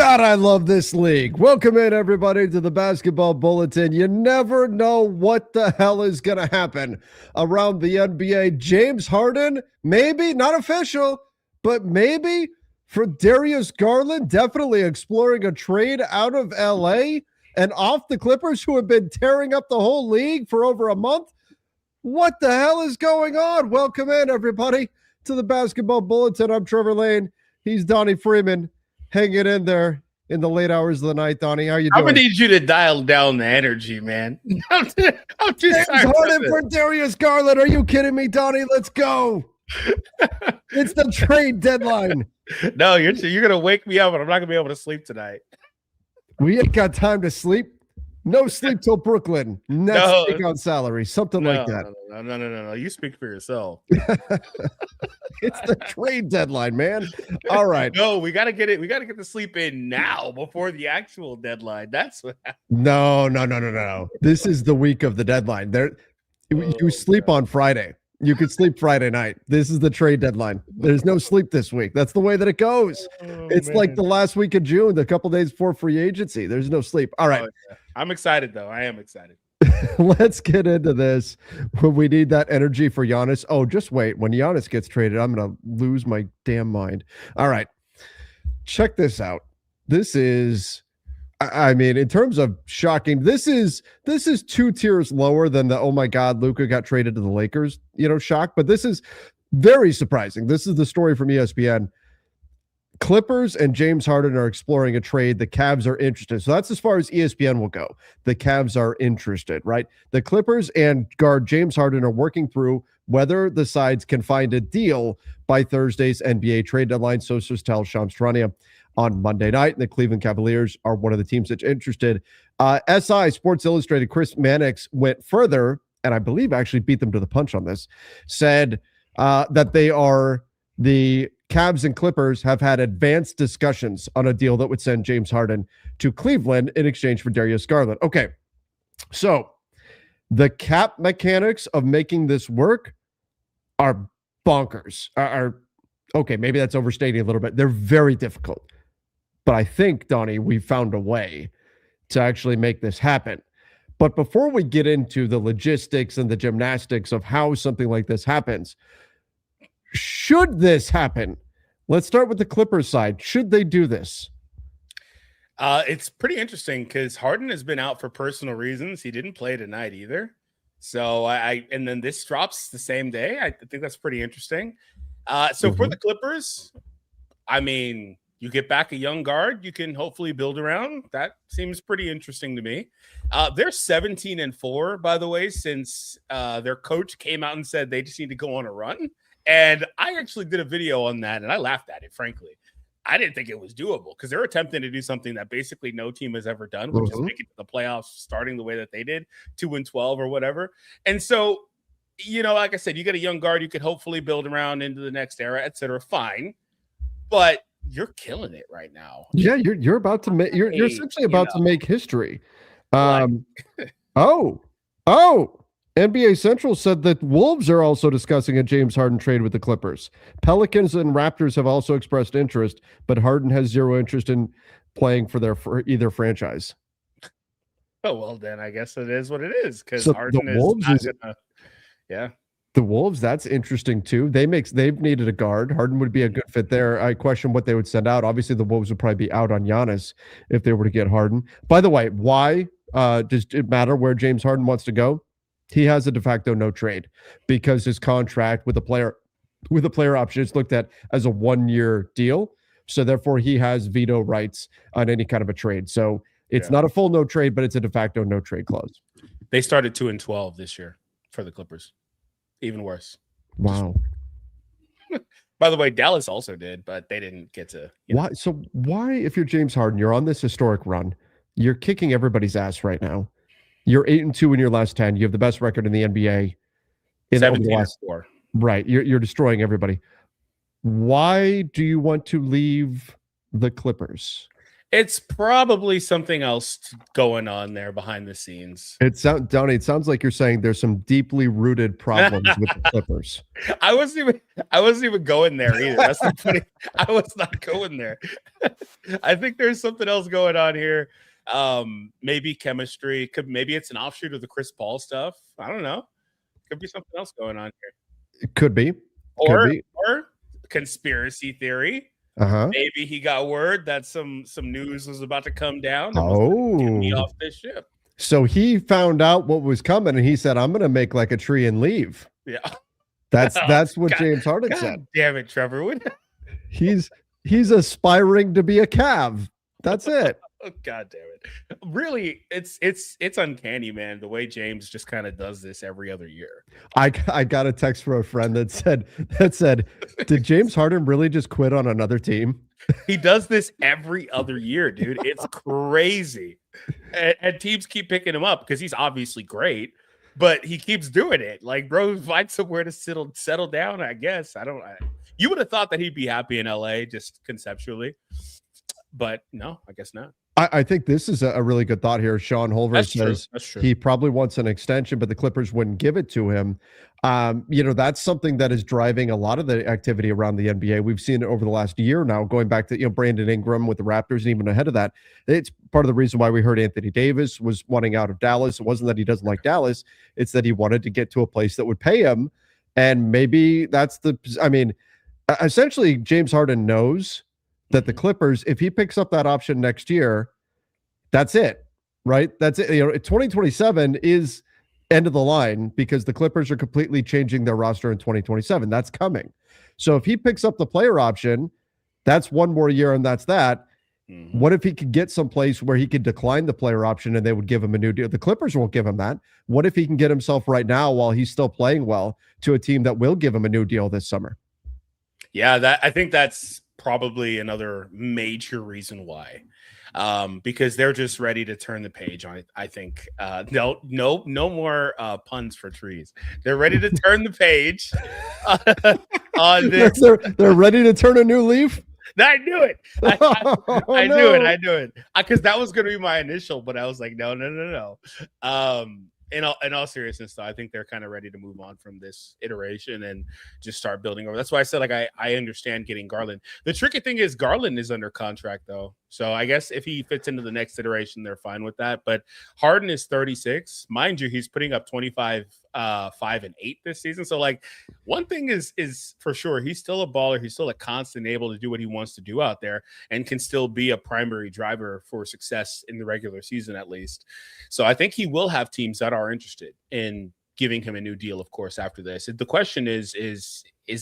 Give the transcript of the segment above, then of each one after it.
God, I love this league. Welcome in, everybody, to the Basketball Bulletin. You never know what the hell is going to happen around the NBA. James Harden, maybe, not official, but maybe for Darius Garland, definitely exploring a trade out of LA and off the Clippers, who have been tearing up the whole league for over a month. What the hell is going on? Welcome in, everybody, to the Basketball Bulletin. I'm Trevor Lane. He's Donnie Freeman. Hanging in there in the late hours of the night, Donnie. How you doing? I'm gonna need you to dial down the energy, man. I'm just Harden for Darius Garland. Are you kidding me, Donnie? Let's go. It's the trade deadline. No, you're gonna wake me up, and I'm not gonna be able to sleep tonight. We ain't got time to sleep. No sleep till Brooklyn. Next week on salary, something like that. No. You speak for yourself. It's the trade deadline, man. All right. No, we gotta get it. We gotta get the sleep in now before the actual deadline. That's what happens. No. This is the week of the deadline. You sleep on Friday. You could sleep Friday night. This is the trade deadline. There's no sleep this week. That's the way that it goes. It's like the last week of June, a couple days before free agency. There's no sleep. All right. Yeah. I'm excited, though. I am excited. Let's get into this. We need that energy for Giannis. Oh, just wait. When Giannis gets traded, I'm going to lose my damn mind. All right. Check this out. This is, I mean, in terms of shocking, this is 2 tiers lower than the, oh my God, Luka got traded to the Lakers, shock. But this is very surprising. This is the story from ESPN. Clippers and James Harden are exploring a trade. The Cavs are interested. So that's as far as ESPN will go. The Cavs are interested, right? The Clippers and guard James Harden are working through whether the sides can find a deal by Thursday's NBA trade deadline. Sources tell Shams Charania on Monday night. And the Cleveland Cavaliers are one of the teams that's interested. SI, Sports Illustrated, Chris Mannix went further, and I believe actually beat them to the punch on this, said that the Cavs and Clippers have had advanced discussions on a deal that would send James Harden to Cleveland in exchange for Darius Garland. Okay, so the cap mechanics of making this work are bonkers. Okay, maybe that's overstating a little bit. They're very difficult. But I think, Donnie, we found a way to actually make this happen. But before we get into the logistics and the gymnastics of how something like this happens, should this happen? Let's start with the Clippers side. Should they do this? It's pretty interesting because Harden has been out for personal reasons. He didn't play tonight either. So and then this drops the same day. I think that's pretty interesting. For the Clippers, I mean, you get back a young guard you can hopefully build around. That seems pretty interesting to me. They're 17-4, by the way, since their coach came out and said they just need to go on a run. And I actually did a video on that, and I laughed at it, frankly. I didn't think it was doable because they're attempting to do something that basically no team has ever done, which is make it to the playoffs starting the way that they did, 2-12 or whatever. And so, like I said, you get a young guard you could hopefully build around into the next era, et cetera. Fine. But you're killing it right now. Yeah, you're about to make you're essentially about to make history. NBA Central said that Wolves are also discussing a James Harden trade with the Clippers. Pelicans and Raptors have also expressed interest, but Harden has zero interest in playing for either franchise. Oh, well, then I guess it is what it is because so Harden yeah. The Wolves, that's interesting too. They've needed a guard. Harden would be a good fit there. I question what they would send out. Obviously, the Wolves would probably be out on Giannis if they were to get Harden. By the way, why does it matter where James Harden wants to go? He has a de facto no trade because his contract with the player option is looked at as a 1-year deal. So therefore he has veto rights on any kind of a trade. So it's not a full no trade, but it's a de facto no trade clause. They started 2-12 this year for the Clippers. Even worse. Wow. By the way, Dallas also did, but they didn't get to. Why? So why, if you're James Harden, you're on this historic run, you're kicking everybody's ass right now. You're 8-2 in your last 10. You have the best record in the NBA. 17-4. Right. You're destroying everybody. Why do you want to leave the Clippers? It's probably something else going on there behind the scenes. Donnie, it sounds like you're saying there's some deeply rooted problems with the Clippers. I wasn't even going there either. That's the funny. I was not going there. I think there's something else going on here. Maybe chemistry. Maybe it's an offshoot of the Chris Paul stuff. I don't know. Could be something else going on here. It could be. Or conspiracy theory. Uh-huh. Maybe he got word that some news was about to come down. Get me off this ship. So he found out what was coming, and he said, "I'm going to make like a tree and leave." Yeah, that's what James Harden said. Damn it, Trevor! He's aspiring to be a Cav. That's it. Oh, God damn it! Really, it's uncanny, man. The way James just kind of does this every other year. I got a text from a friend that said, "Did James Harden really just quit on another team?" He does this every other year, dude. It's crazy, and teams keep picking him up because he's obviously great, but he keeps doing it. Like, bro, find somewhere to settle down. I guess you would have thought that he'd be happy in LA, just conceptually, but no, I guess not. I think this is a really good thought here. Sean Holver says he probably wants an extension, but the Clippers wouldn't give it to him. That's something that is driving a lot of the activity around the NBA. We've seen it over the last year now, going back to Brandon Ingram with the Raptors, and even ahead of that. It's part of the reason why we heard Anthony Davis was wanting out of Dallas. It wasn't that he doesn't like Dallas; it's that he wanted to get to a place that would pay him, and maybe that's essentially James Harden knows that the Clippers, if he picks up that option next year, that's it, right? That's it. 2027 is end of the line because the Clippers are completely changing their roster in 2027. That's coming. So if he picks up the player option, that's one more year and that's that. Mm-hmm. What if he could get someplace where he could decline the player option and they would give him a new deal? The Clippers won't give him that. What if he can get himself right now while he's still playing well to a team that will give him a new deal this summer? Yeah, I think that's probably another major reason why, because they're just ready to turn the page on it. I think no more puns for trees. They're ready to turn the page on this. They're ready to turn a new leaf. I knew it. I knew it. Because that was going to be my initial, but I was like, no. In all seriousness, though, I think they're kind of ready to move on from this iteration and just start building over. That's why I said, I understand getting Garland. The tricky thing is Garland is under contract, though. So I guess if he fits into the next iteration, they're fine with that. But Harden is 36. Mind you, he's putting up 25, 5 and 8 this season. So, one thing is for sure, he's still a baller. He's still a constant, able to do what he wants to do out there and can still be a primary driver for success in the regular season, at least. So I think he will have teams that are interested in giving him a new deal, of course, after this. The question is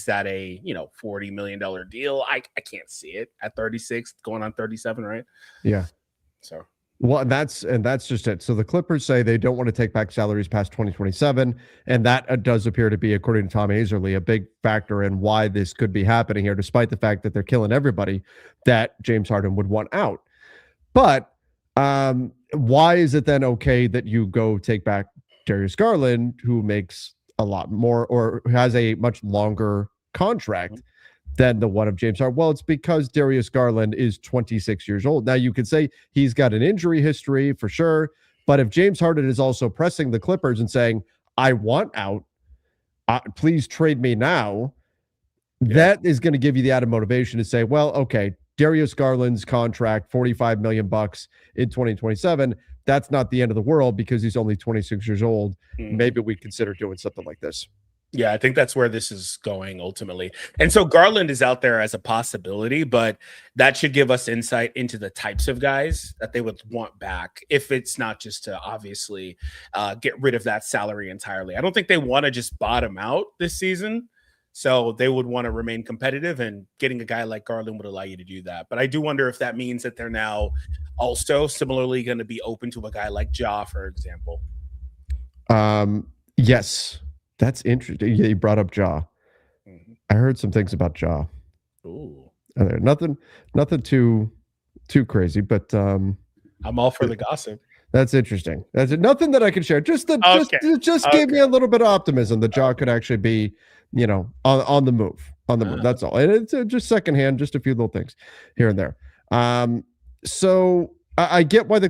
that a $40 million deal? I can't see it at 36, going on 37, right? Yeah. So well, that's just it. So the Clippers say they don't want to take back salaries past 2027, and that does appear to be, according to Tom Hazerly, a big factor in why this could be happening here, despite the fact that they're killing everybody that James Harden would want out. But why is it then okay that you go take back Darius Garland, who makes a lot more or has a much longer contract than the one of James Harden? Well, it's because Darius Garland is 26 years old. Now, you could say he's got an injury history for sure, but if James Harden is also pressing the Clippers and saying, I want out, please trade me now, that is going to give you the added motivation to say, well, okay, Darius Garland's contract, $45 million in 2027. That's not the end of the world because he's only 26 years old. Maybe we consider doing something like this. Yeah, I think that's where this is going ultimately. And so Garland is out there as a possibility, but that should give us insight into the types of guys that they would want back if it's not just to obviously get rid of that salary entirely. I don't think they want to just bottom out this season. So they would want to remain competitive, and getting a guy like Garland would allow you to do that. But I do wonder if that means that they're now also similarly going to be open to a guy like Ja, for example. Yes, that's interesting. Yeah, you brought up Ja. Mm-hmm. I heard some things about Ja. Ooh, nothing too crazy, but I'm all for the gossip. That's interesting. That's nothing that I can share. Just gave me a little bit of optimism that Ja could actually be, on the move. That's all. And it's just secondhand, just a few little things here and there. So I get why the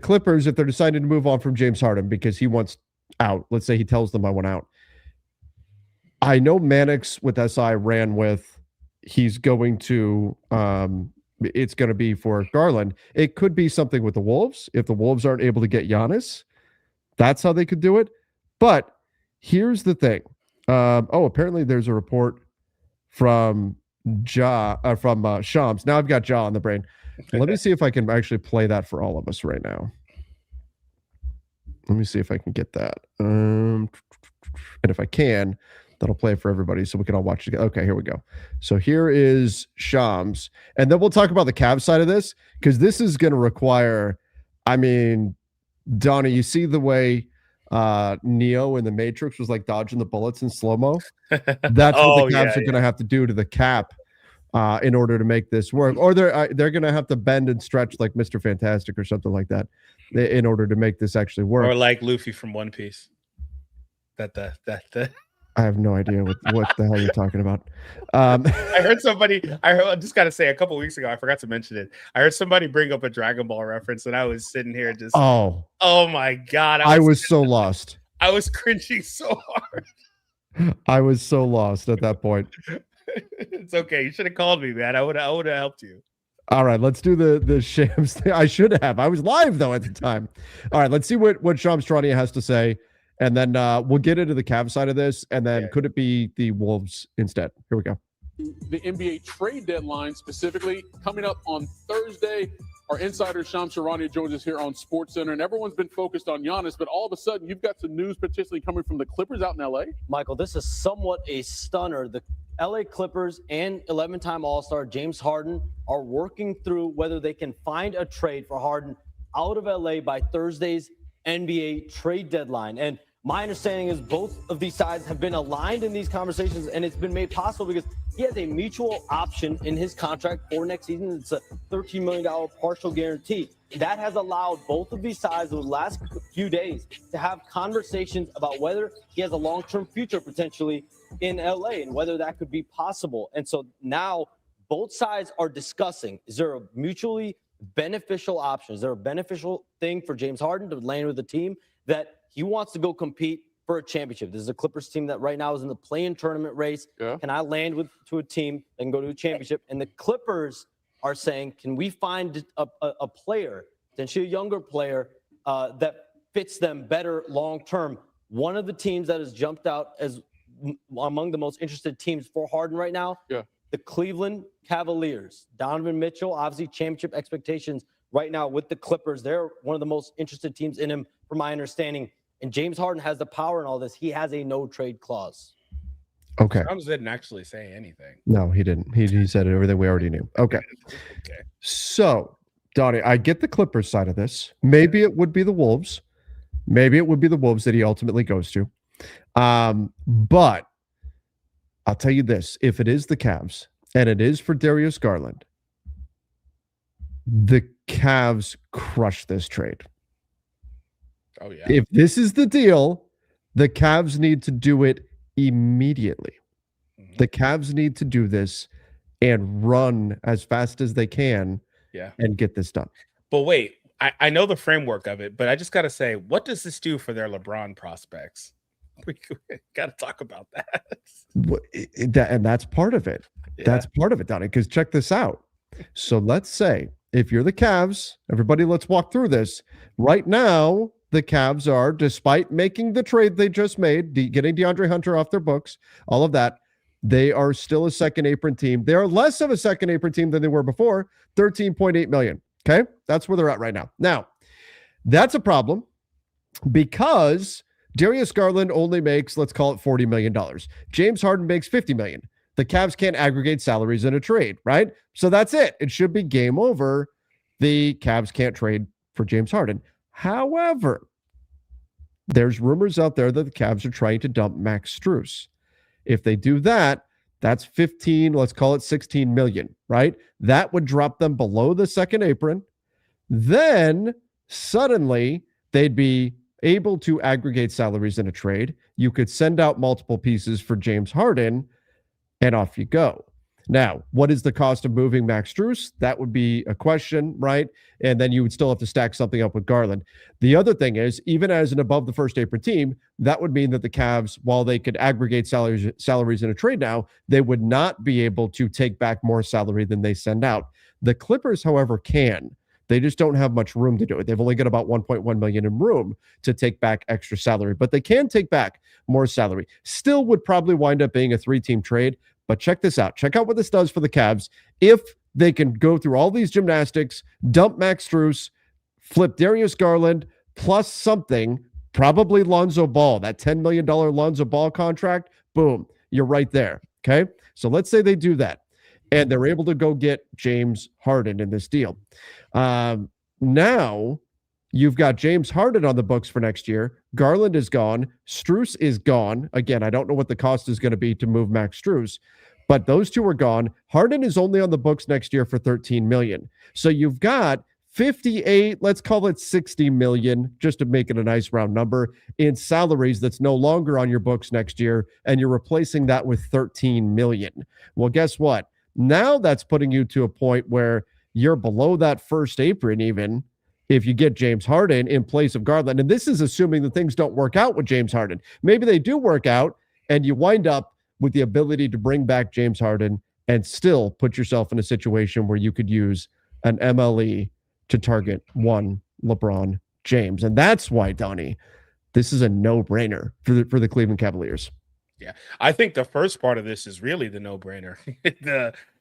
Clippers, if they're deciding to move on from James Harden because he wants out, let's say he tells them I want out. I know Mannix with SI ran with he's going to it's going to be for Garland. It could be something with the Wolves. If the Wolves aren't able to get Giannis, that's how they could do it. But here's the thing. Apparently there's a report from Shams. Now I've got Ja on the brain. Let me see if I can actually play that for all of us right now. Let me see if I can get that. And if I can, that'll play it for everybody so we can all watch it together. Okay, here we go. So here is Shams. And then we'll talk about the Cavs side of this because this is going to require, I mean, Donnie, you see the way Neo in the Matrix was like dodging the bullets in slow-mo? That's what the Cavs are going to have to do to the cap in order to make this work. Or they're going to have to bend and stretch like Mr. Fantastic or something like that in order to make this actually work. Or like Luffy from One Piece. I have no idea what the hell you're talking about. I heard somebody, I just got to say, a couple weeks ago, I forgot to mention it. I heard somebody bring up a Dragon Ball reference, and I was sitting here just, oh my God. I was so lost. I was cringing so hard. I was so lost at that point. It's okay. You should have called me, man. I would have helped you. All right, let's do the Shams thing. I should have. I was live, though, at the time. All right, let's see what Shams Charania has to say. And then we'll get into the Cavs side of this. And then could it be the Wolves instead? Here we go. The NBA trade deadline specifically coming up on Thursday. Our insider Shams Charania joins us here on SportsCenter, and everyone's been focused on Giannis, but all of a sudden you've got some news potentially coming from the Clippers out in LA. Michael, this is somewhat a stunner. The LA Clippers and 11-time All-Star James Harden are working through whether they can find a trade for Harden out of LA by Thursday's NBA trade deadline. And my understanding is both of these sides have been aligned in these conversations, and it's been made possible because he has a mutual option in his contract for next season. It's a $13 million partial guarantee. That has allowed both of these sides over the last few days to have conversations about whether he has a long-term future potentially in LA and whether that could be possible. And so now both sides are discussing, is there a mutually beneficial option? Is there a beneficial thing for James Harden to land with a team that he wants to go compete for a championship? This is a Clippers team that right now is in the play-in tournament race. Yeah. Can I land to a team that can go to a championship? And the Clippers are saying, can we find a player, potentially a younger player, that fits them better long-term? One of the teams that has jumped out as among the most interested teams for Harden right now, the Cleveland Cavaliers. Donovan Mitchell, obviously championship expectations right now with the Clippers. They're one of the most interested teams in him, from my understanding. And James Harden has the power in all this. He has a no-trade clause. Okay. Shams didn't actually say anything. No, he didn't. He said everything we already knew. Okay. Okay. So, Donnie, I get the Clippers side of this. Maybe it would be the Wolves. Maybe it would be the Wolves that he ultimately goes to. But I'll tell you this. If it is the Cavs, and it is for Darius Garland, the Cavs crush this trade. Oh, yeah. If this is the deal, the Cavs need to do it immediately. Mm-hmm. The Cavs need to do this and run as fast as they can and get this done. But wait, I know the framework of it, but I just got to say, what does this do for their LeBron prospects? We got to talk about that. And that's part of it. Yeah. That's part of it, Donnie, because check this out. So let's say if you're the Cavs, everybody, let's walk through this. Right now, the Cavs are, despite making the trade they just made, getting DeAndre Hunter off their books, all of that, they are still a second apron team. They are less of a second apron team than they were before, $13.8 million. Okay? That's where they're at right now. Now, that's a problem because Darius Garland only makes, let's call it $40 million. James Harden makes $50 million. The Cavs can't aggregate salaries in a trade, right? So that's it. It should be game over. The Cavs can't trade for James Harden. However, there's rumors out there that the Cavs are trying to dump Max Strus. If they do that, that's 15, let's call it 16 million, right? That would drop them below the second apron. Then suddenly they'd be able to aggregate salaries in a trade. You could send out multiple pieces for James Harden and off you go. Now, what is the cost of moving Max Strus? That would be a question, right? And then you would still have to stack something up with Garland. The other thing is, even as an above the first apron team, that would mean that the Cavs, while they could aggregate salaries in a trade now, they would not be able to take back more salary than they send out. The Clippers, however, can. They just don't have much room to do it. They've only got about 1.1 million in room to take back extra salary, but they can take back more salary. Still would probably wind up being a 3-team trade, but check this out. Check out what this does for the Cavs. If they can go through all these gymnastics, dump Max Strus, flip Darius Garland, plus something, probably Lonzo Ball, that $10 million Lonzo Ball contract, boom, you're right there, okay? So let's say they do that, and they're able to go get James Harden in this deal. Now you've got James Harden on the books for next year. Garland is gone. Strus is gone. Again, I don't know what the cost is going to be to move Max Strus, but those two are gone. Harden is only on the books next year for $13 million. So you've got 58, let's call it 60 million, just to make it a nice round number, in salaries that's no longer on your books next year, and you're replacing that with 13 million. Well, guess what? Now that's putting you to a point where you're below that first apron even if you get James Harden in place of Garland. And this is assuming that things don't work out with James Harden. Maybe they do work out and you wind up with the ability to bring back James Harden and still put yourself in a situation where you could use an MLE to target one LeBron James. And that's why, Donnie, this is a no-brainer for the Cleveland Cavaliers. Yeah, I think the first part of this is really the no-brainer.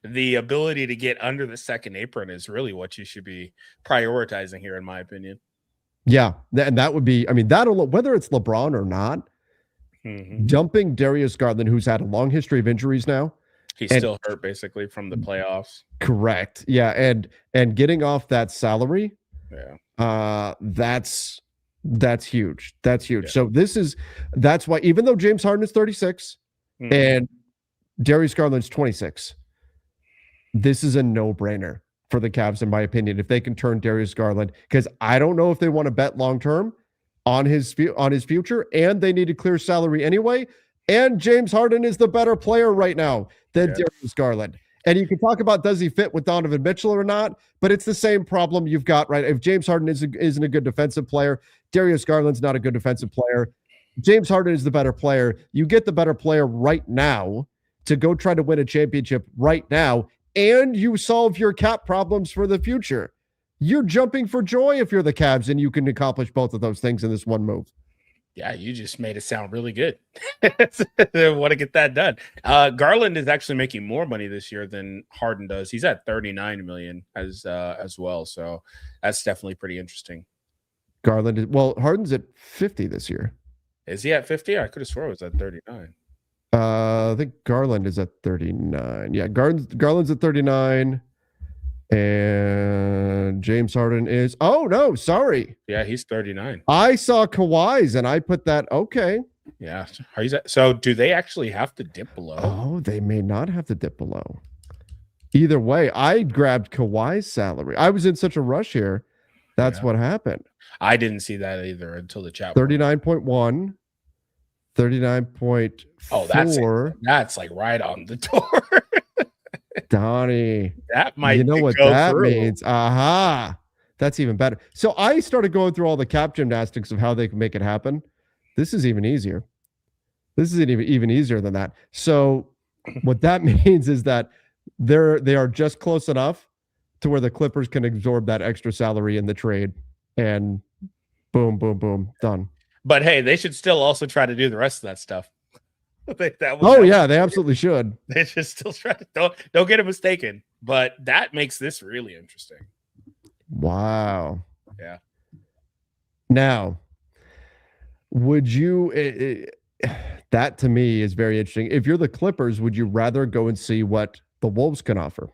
the ability to get under the second apron is really what you should be prioritizing here, in my opinion. Yeah, and that would be, I mean, that'll, whether it's LeBron or not, dumping Darius Garland, who's had a long history of injuries now. He's still hurt basically from the playoffs. Correct. Yeah, and getting off that salary, that's huge. That's huge. Yeah. So that's why, even though James Harden is 36 and Darius Garland's 26, this is a no-brainer for the Cavs, in my opinion, if they can turn Darius Garland, because I don't know if they want to bet long-term on his future, and they need to clear salary anyway. And James Harden is the better player right now than Darius Garland. And you can talk about, does he fit with Donovan Mitchell or not? But it's the same problem you've got, right? If James Harden isn't a good defensive player, Darius Garland's not a good defensive player. James Harden is the better player. You get the better player right now to go try to win a championship right now, and you solve your cap problems for the future. You're jumping for joy if you're the Cavs and you can accomplish both of those things in this one move. Yeah, you just made it sound really good. I want to get that done. Garland is actually making more money this year than Harden does. He's at 39 million as well. So that's definitely pretty interesting. Harden's at 50 this year. Is he at 50? I could have sworn it was at 39. I think Garland is at 39. Yeah, Garland's at 39. And James Harden is, oh no, sorry. Yeah, he's 39. I saw Kawhi's and I put that, okay. Yeah. So do they actually have to dip below? Oh, they may not have to dip below. Either way, I grabbed Kawhi's salary. I was in such a rush here. That's what happened. I didn't see that either until the chat. 39.1, 39.4. Oh, that's like right on the door. Donnie, that might, you know what that means. That's even better. So I started going through all the cap gymnastics of how they can make it happen. This is even easier. This is even easier than that. So what that means is that they are just close enough to where the Clippers can absorb that extra salary in the trade, and boom, boom, boom, done. But hey, they should still also try to do the rest of that stuff. They absolutely should. They should still try to, don't get it mistaken, but that makes this really interesting. Wow. Yeah. Now, would you that to me is very interesting. If you're the Clippers, would you rather go and see what the Wolves can offer?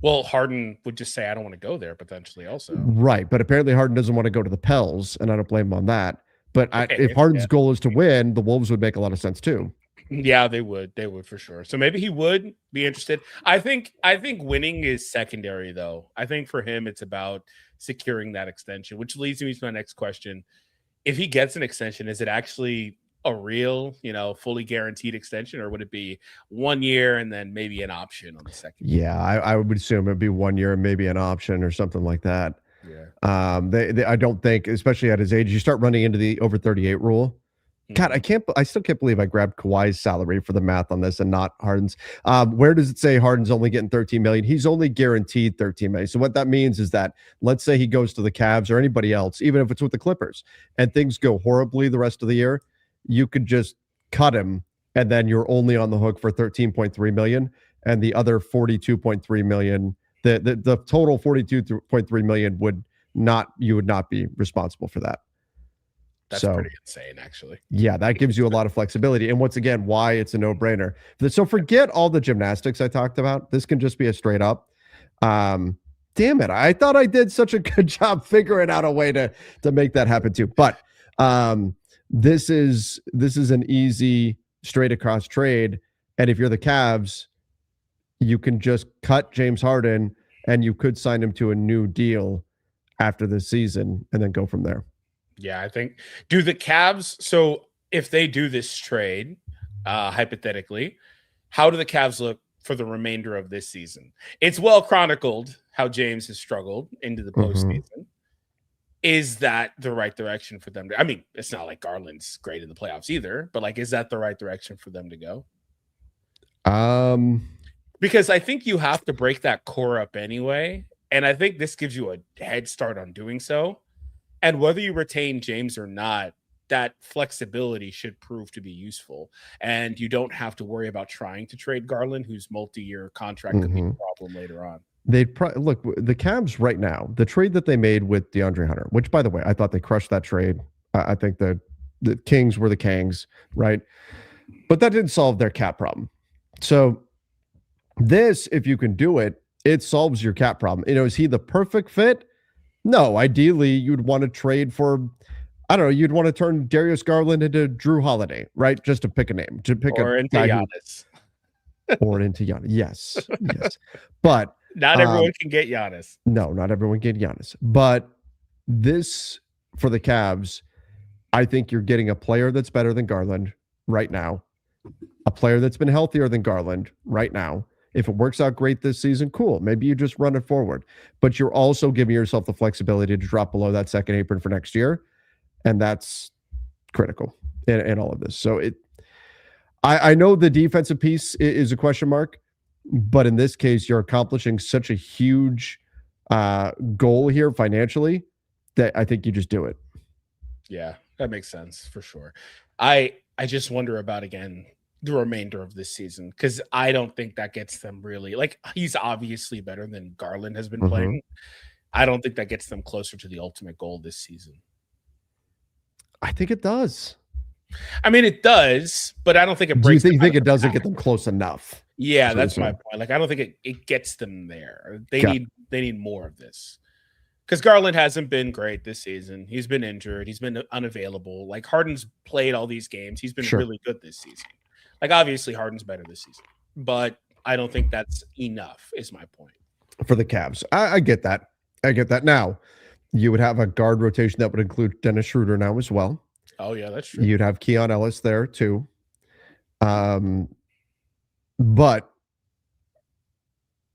Well, Harden would just say, I don't want to go there potentially also. Right, but apparently Harden doesn't want to go to the Pels, and I don't blame him on that. But if Harden's goal is to win, the Wolves would make a lot of sense too. Yeah, they would. They would for sure. So maybe he would be interested. I think winning is secondary, though. I think for him, it's about securing that extension, which leads me to my next question. If he gets an extension, is it actually a real, fully guaranteed extension, or would it be 1 year and then maybe an option on the second? Yeah, I would assume it'd be 1 year and maybe an option or something like that. Yeah. I don't think, especially at his age, you start running into the over 38 rule. God, I still can't believe I grabbed Kawhi's salary for the math on this and not Harden's. Where does it say Harden's only getting 13 million? He's only guaranteed 13 million. So what that means is that, let's say he goes to the Cavs or anybody else, even if it's with the Clippers, and things go horribly the rest of the year, you could just cut him, and then you're only on the hook for 13.3 million, and the other 42.3 million, the total 42.3 million you would not be responsible for that. That's pretty insane, actually. Yeah, that gives you a lot of flexibility. And once again, why it's a no-brainer. So forget all the gymnastics I talked about. This can just be a straight up. Damn it. I thought I did such a good job figuring out a way to make that happen too. But this is an easy straight across trade. And if you're the Cavs, you can just cut James Harden and you could sign him to a new deal after this season and then go from there. Yeah, I think. Do the Cavs, so if they do this trade, hypothetically, how do the Cavs look for the remainder of this season? It's well chronicled how James has struggled into the postseason. Is that the right direction for them? I mean, it's not like Garland's great in the playoffs either, but like, is that the right direction for them to go? Because I think you have to break that core up anyway. And I think this gives you a head start on doing so. And whether you retain James or not, that flexibility should prove to be useful. And you don't have to worry about trying to trade Garland, whose multi-year contract could be a problem later on. Look, the Cavs right now, the trade that they made with DeAndre Hunter, which, by the way, I thought they crushed that trade. I think the Kings were the Kangs, right? But that didn't solve their cap problem. So this, if you can do it, it solves your cap problem. Is he the perfect fit? No, ideally you'd want to trade for, I don't know, you'd want to turn Darius Garland into Drew Holiday, right? Just to pick a name, or into Giannis. Or into Giannis. Yes. But not everyone can get Giannis. No, not everyone can get Giannis. But this, for the Cavs, I think you're getting a player that's better than Garland right now, a player that's been healthier than Garland right now. If it works out great this season, cool. Maybe you just run it forward. But you're also giving yourself the flexibility to drop below that second apron for next year. And that's critical in all of this. So I know the defensive piece is a question mark, but in this case, you're accomplishing such a huge goal here financially that I think you just do it. Yeah, that makes sense for sure. I just wonder about, again, the remainder of this season, because I don't think that gets them really, like, he's obviously better than Garland has been playing. I don't think that gets them closer to the ultimate goal this season. I think it does. I mean, it does, but I don't think it breaks. Do you think it doesn't get them close enough? Yeah, that's my point. Like, I don't think it gets them there. They need more of this. Because Garland hasn't been great this season. He's been injured. He's been unavailable. Like, Harden's played all these games. He's been really good this season. Like, obviously, Harden's better this season, but I don't think that's enough, is my point. For the Cavs. I get that. Now, you would have a guard rotation that would include Dennis Schroeder now as well. Oh, yeah, that's true. You'd have Keon Ellis there, too. But,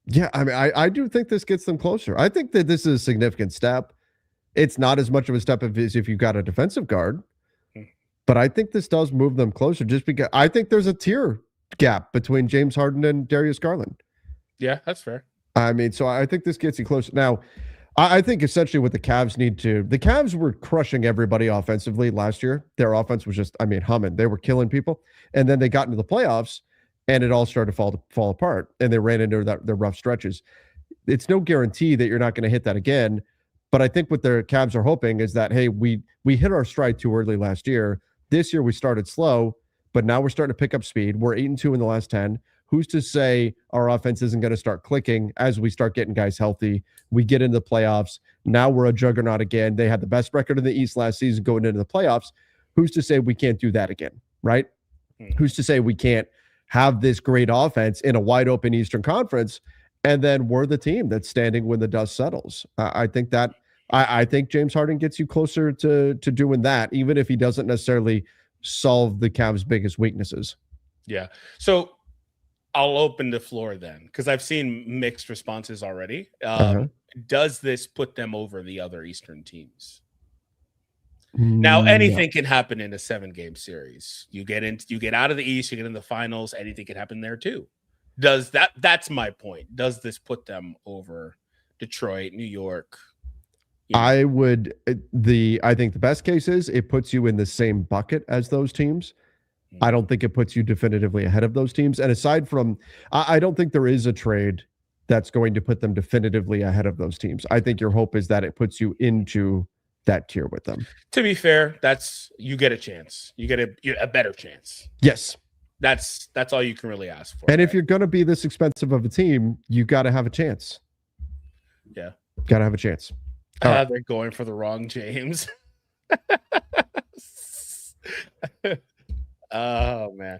yeah, I mean, I do think this gets them closer. I think that this is a significant step. It's not as much of a step as if you've got a defensive guard. But I think this does move them closer, just because I think there's a tier gap between James Harden and Darius Garland. Yeah, that's fair. I mean, so I think this gets you closer. Now, I think essentially what the Cavs the Cavs were crushing everybody offensively last year. Their offense was just, humming. They were killing people. And then they got into the playoffs and it all started to fall apart. And they ran into their rough stretches. It's no guarantee that you're not going to hit that again. But I think what the Cavs are hoping is that, hey, we hit our stride too early last year. This year we started slow, but now we're starting to pick up speed. We're 8-2 in the last 10. Who's to say our offense isn't going to start clicking as we start getting guys healthy? We get into the playoffs. Now we're a juggernaut again. They had the best record in the East last season going into the playoffs. Who's to say we can't do that again, right? Who's to say we can't have this great offense in a wide open Eastern Conference, and then we're the team that's standing when the dust settles? I think James Harden gets you closer to doing that, even if he doesn't necessarily solve the Cavs' biggest weaknesses. Yeah. So I'll open the floor then, because I've seen mixed responses already. Does this put them over the other Eastern teams? Now, anything can happen in a 7-game series. You get out of the East, you get in the finals, anything can happen there too. That's my point. Does this put them over Detroit, New York? I think the best case is it puts you in the same bucket as those teams. I don't think it puts you definitively ahead of those teams. And aside from, I don't think there is a trade that's going to put them definitively ahead of those teams. I think your hope is that it puts you into that tier with them. To be fair, you get a chance. You get a better chance. Yes. That's all you can really ask for. And if you're going to be this expensive of a team, you got to have a chance. Yeah. Got to have a chance. They're going for the wrong James. Oh man!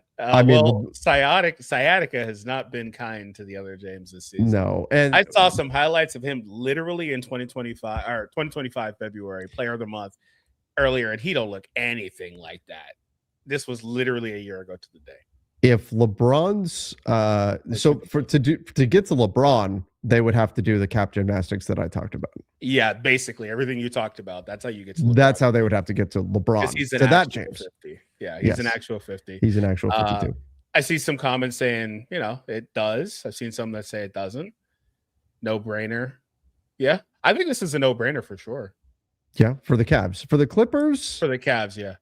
Sciatica has not been kind to the other James this season. No, and I saw some highlights of him literally in 2025 February, Player of the Month earlier, and he don't look anything like that. This was literally a year ago to the day. If LeBron's to get to LeBron, they would have to do the cap gymnastics that I talked about. Yeah, basically everything you talked about. That's how you get to LeBron. That's how they would have to get to LeBron. He's an James. 50. Yeah, he's an actual 50. He's an actual 52. I see some comments saying, it does. I've seen some that say it doesn't. No brainer. Yeah, I think this is a no brainer for sure. Yeah, for the Cavs. For the Clippers? For the Cavs, yeah.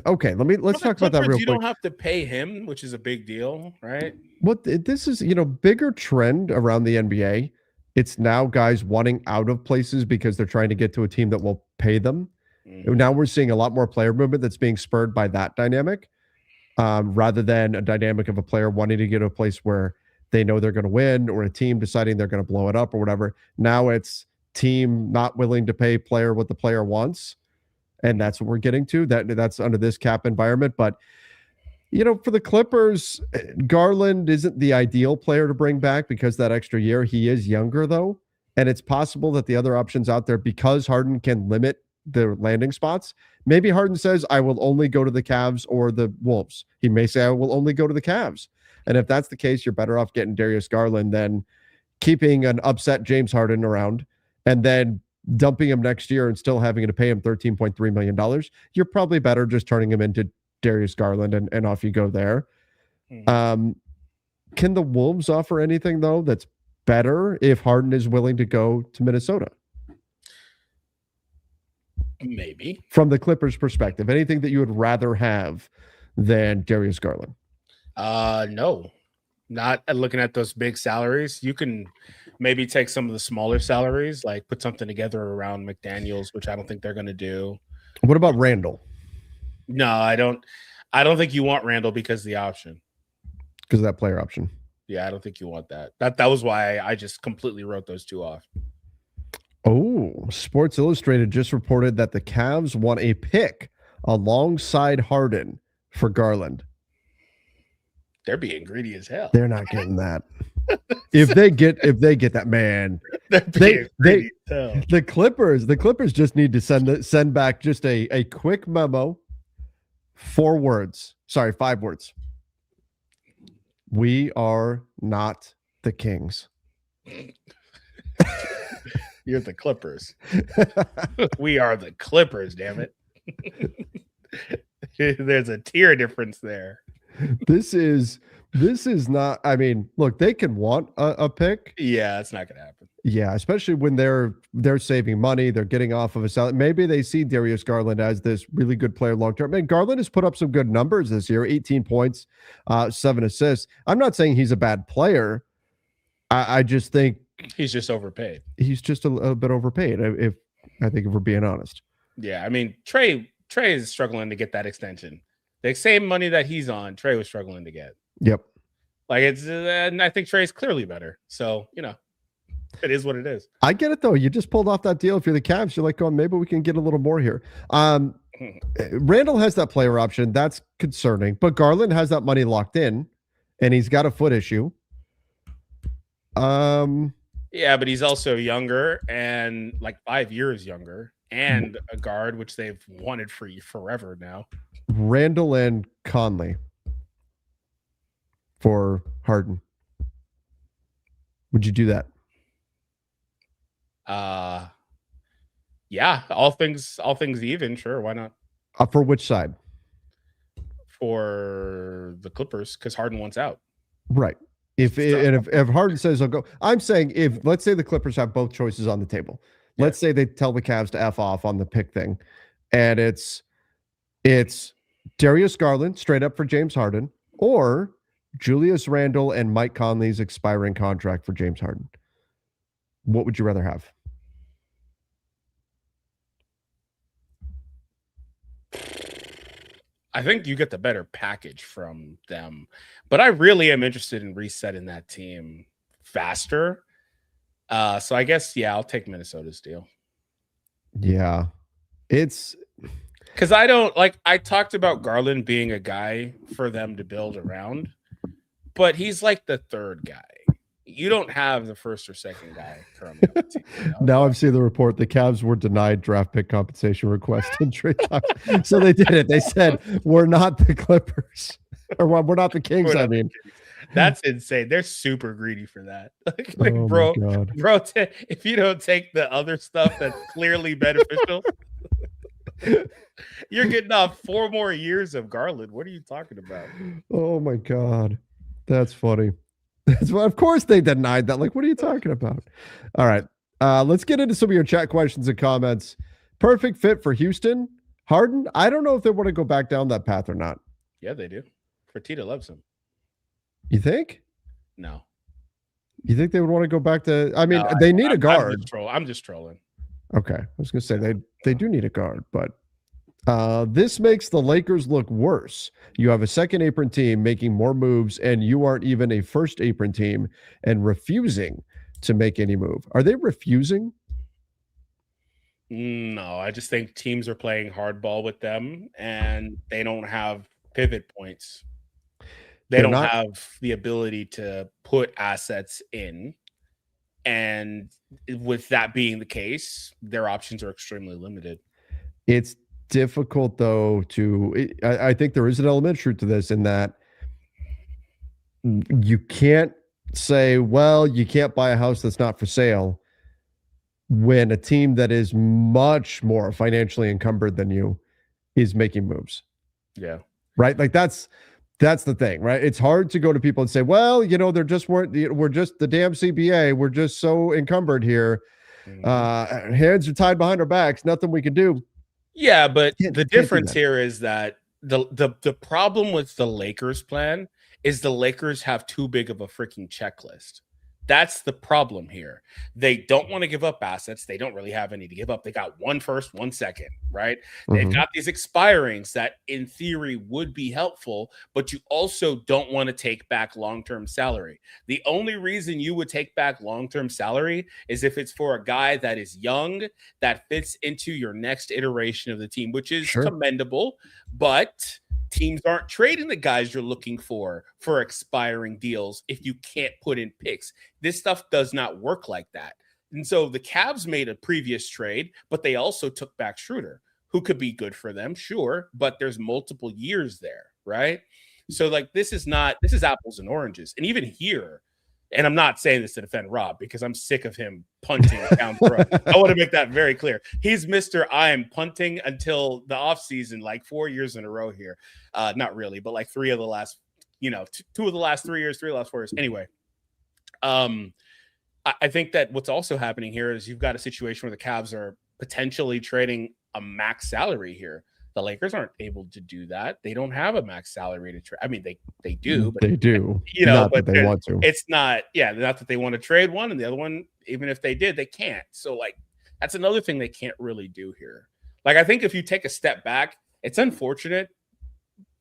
Okay, let's talk about that real quick. You don't have to pay him, which is a big deal, right? This is, bigger trend around the NBA. It's now guys wanting out of places because they're trying to get to a team that will pay them. Mm-hmm. Now we're seeing a lot more player movement that's being spurred by that dynamic, rather than a dynamic of a player wanting to get to a place where they know they're going to win, or a team deciding they're going to blow it up or whatever. Now it's team not willing to pay player what the player wants. And that's what we're getting to. That's under this cap environment. But, for the Clippers, Garland isn't the ideal player to bring back because that extra year. He is younger, though. And it's possible that the other options out there, because Harden can limit the landing spots, maybe Harden says, I will only go to the Cavs or the Wolves. He may say, I will only go to the Cavs. And if that's the case, you're better off getting Darius Garland than keeping an upset James Harden around and then dumping him next year and still having to pay him $13.3 million. You're probably better just turning him into Darius Garland and off you go there. Mm-hmm. Can the Wolves offer anything, though, that's better if Harden is willing to go to Minnesota? Maybe. From the Clippers' perspective, anything that you would rather have than Darius Garland? No. Not looking at those big salaries. You can maybe take some of the smaller salaries, like put something together around McDaniels, which I don't think they're going to do. What about Randall? No, I don't think you want Randall because of the option. Because of that player option. Yeah, I don't think you want that. That was why I just completely wrote those two off. Oh, Sports Illustrated just reported that the Cavs want a pick alongside Harden for Garland. They're being greedy as hell. They're not getting that. if they get that, man, the Clippers just need to send back just a quick memo. 5 words. We are not the Kings. You're the Clippers. We are the Clippers, damn it. There's a tier difference there. This is not, look, they can want a pick. Yeah, it's not going to happen. Yeah, especially when they're saving money, they're getting off of a salary. Maybe they see Darius Garland as this really good player long term. Garland has put up some good numbers this year, 18 points, 7 assists. I'm not saying he's a bad player. I just think he's just overpaid. He's just a bit overpaid, if we're being honest. Yeah, Trey is struggling to get that extension. The same money that he's on, Trey was struggling to get. Yep. And I think Trey's clearly better. So, it is what it is. I get it, though. You just pulled off that deal. If you're the Cavs, you're like, oh, maybe we can get a little more here. Randall has that player option. That's concerning. But Garland has that money locked in, and he's got a foot issue. Yeah, but he's also younger and 5 years younger, and a guard, which they've wanted for forever now. Randall and Conley for Harden. Would you do that? Yeah, all things even, sure, why not? For which side? For the Clippers, because Harden wants out. Right. If Harden says I'll go, I'm saying if let's say the Clippers have both choices on the table. Yeah. Let's say they tell the Cavs to F off on the pick thing, and it's Darius Garland straight up for James Harden, or Julius Randle and Mike Conley's expiring contract for James Harden. What would you rather have? I think you get the better package from them, but I really am interested in resetting that team faster. So I guess, yeah, I'll take Minnesota's deal. Yeah, it's because I talked about Garland being a guy for them to build around, but he's like the third guy. You don't have the first or second guy currently on the team. You know? Now I've seen the report. The Cavs were denied draft pick compensation request in trade time. So they did it. They said, we're not the Clippers. Or we're not the Kings, I mean. That's insane. They're super greedy for that. Oh bro, if you don't take the other stuff that's clearly beneficial, you're getting off 4 more years of Garland. What are you talking about? Oh my God. That's funny. That's why, of course, they denied that. Like, what are you talking about? All right. Let's get into some of your chat questions and comments. Perfect fit for Houston. Harden, I don't know if they want to go back down that path or not. Yeah, they do. Fertitta loves him. You think? No. You think they would want to go back to? I mean, they need a guard. I'm just trolling. Okay, I was going to say they do need a guard, but this makes the Lakers look worse. You have a second apron team making more moves, and you aren't even a first apron team and refusing to make any move. Are they refusing? No, I just think teams are playing hardball with them, and they don't have pivot points. They don't have the ability to put assets in. And with that being the case, their options are extremely limited. It's difficult, though, I think there is an element of truth to this in that you can't say, well, you can't buy a house that's not for sale when a team that is much more financially encumbered than you is making moves. Yeah. Right? Like that's the thing, right? It's hard to go to people and say, well, we're just the damn CBA. We're just so encumbered here. Mm-hmm. Hands are tied behind our backs. Nothing we can do. Yeah, but the difference here is that the problem with the Lakers plan is the Lakers have too big of a freaking checklist. That's the problem here. They don't want to give up assets. They don't really have any to give up. They got 1 first, 1 second, right? Mm-hmm. They've got these expirings that in theory would be helpful, but you also don't want to take back long-term salary. The only reason you would take back long-term salary is if it's for a guy that is young, that fits into your next iteration of the team, which is commendable, but teams aren't trading the guys you're looking for expiring deals if you can't put in picks. This stuff does not work like that. And so the Cavs made a previous trade, but they also took back Schroeder, who could be good for them, sure, but there's multiple years there, right? So like this is apples and oranges. And even here, and I'm not saying this to defend Rob because I'm sick of him punting down throat. I want to make that very clear. He's Mr. I am punting until the offseason, like 4 years in a row here. Not really, but like 3 of the last, 2 of the last 3 years, 3 of the last 4 years. Anyway, I think that what's also happening here is you've got a situation where the Cavs are potentially trading a max salary here. The Lakers aren't able to do that. They don't have a max salary to trade. I mean, they do, but they do. But they want to. It's not that they want to trade one, and the other one, even if they did, they can't. So like that's another thing they can't really do here. Like I think if you take a step back, it's unfortunate,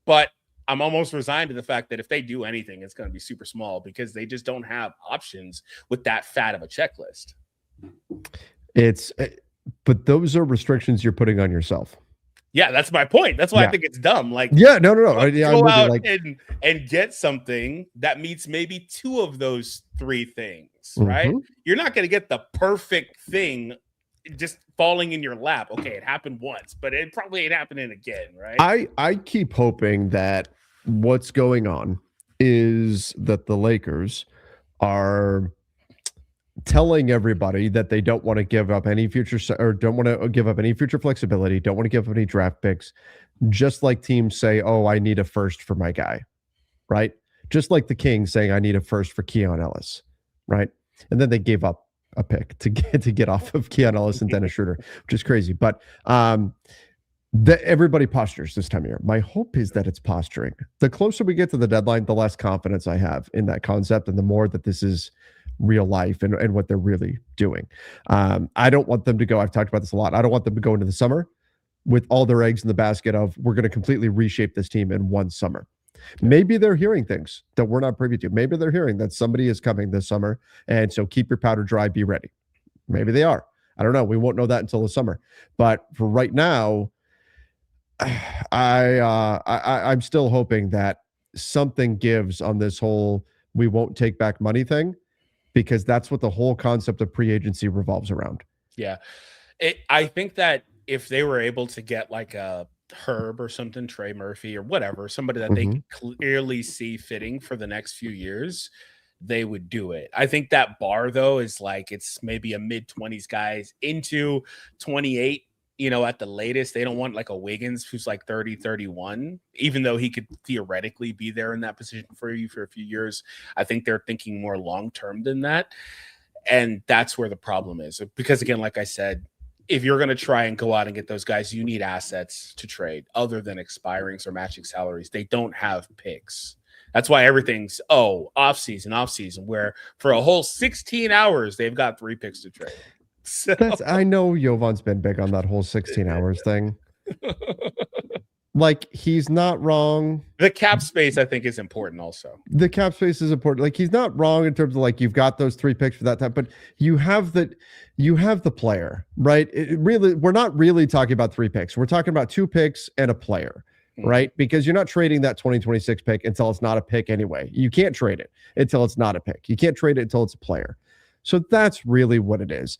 but I'm almost resigned to the fact that if they do anything, it's going to be super small because they just don't have options with that fat of a checklist. But those are restrictions you're putting on yourself. Yeah, that's my point. That's why I think it's dumb. Like, no. Go out and get something that meets maybe 2 of those 3 things, right? You're not going to get the perfect thing just falling in your lap. Okay, it happened once, but it probably ain't happening again, right? I keep hoping that what's going on is that the Lakers are telling everybody that they don't want to give up any future or don't want to give up any future flexibility, don't want to give up any draft picks, just like teams say, oh, I need a first for my guy, right? Just like the Kings saying, I need a first for Keon Ellis, right? And then they gave up a pick to get off of Keon Ellis and Dennis Schroeder, which is crazy. But everybody postures this time of year. My hope is that it's posturing. The closer we get to the deadline, the less confidence I have in that concept, and the more that this is real life and what they're really doing. I don't want them to go. I've talked about this a lot. I don't want them to go into the summer with all their eggs in the basket of we're going to completely reshape this team in one summer. Maybe they're hearing things that we're not privy to. Maybe they're hearing that somebody is coming this summer, and so keep your powder dry, be ready. Maybe they are. I don't know. We won't know that until the summer. But for right now, I'm still hoping that something gives on this whole we won't take back money thing, because that's what the whole concept of pre-agency revolves around. Yeah. I think that if they were able to get like a Herb or something, Trey Murphy or whatever, somebody that they could clearly see fitting for the next few years, they would do it. I think that bar though is like it's maybe a mid-20s guys into 28, at the latest. They don't want like a Wiggins who's like 30, 31, even though he could theoretically be there in that position for you for a few years. I think they're thinking more long-term than that. And that's where the problem is. Because again, like I said, if you're going to try and go out and get those guys, you need assets to trade other than expirings or matching salaries. They don't have picks. That's why everything's, off season, where for a whole 16 hours, they've got 3 picks to trade. So. I know Jovan's been big on that whole 16 hours thing. Like, he's not wrong. The cap space, I think, is important also. The cap space is important. Like, he's not wrong in terms of like you've got those 3 picks for that time, but you have the player, right? We're not really talking about 3 picks. We're talking about 2 picks and a player, right? Because you're not trading that 2026 pick until it's not a pick anyway. You can't trade it until it's not a pick. You can't trade it until it's a player. So that's really what it is.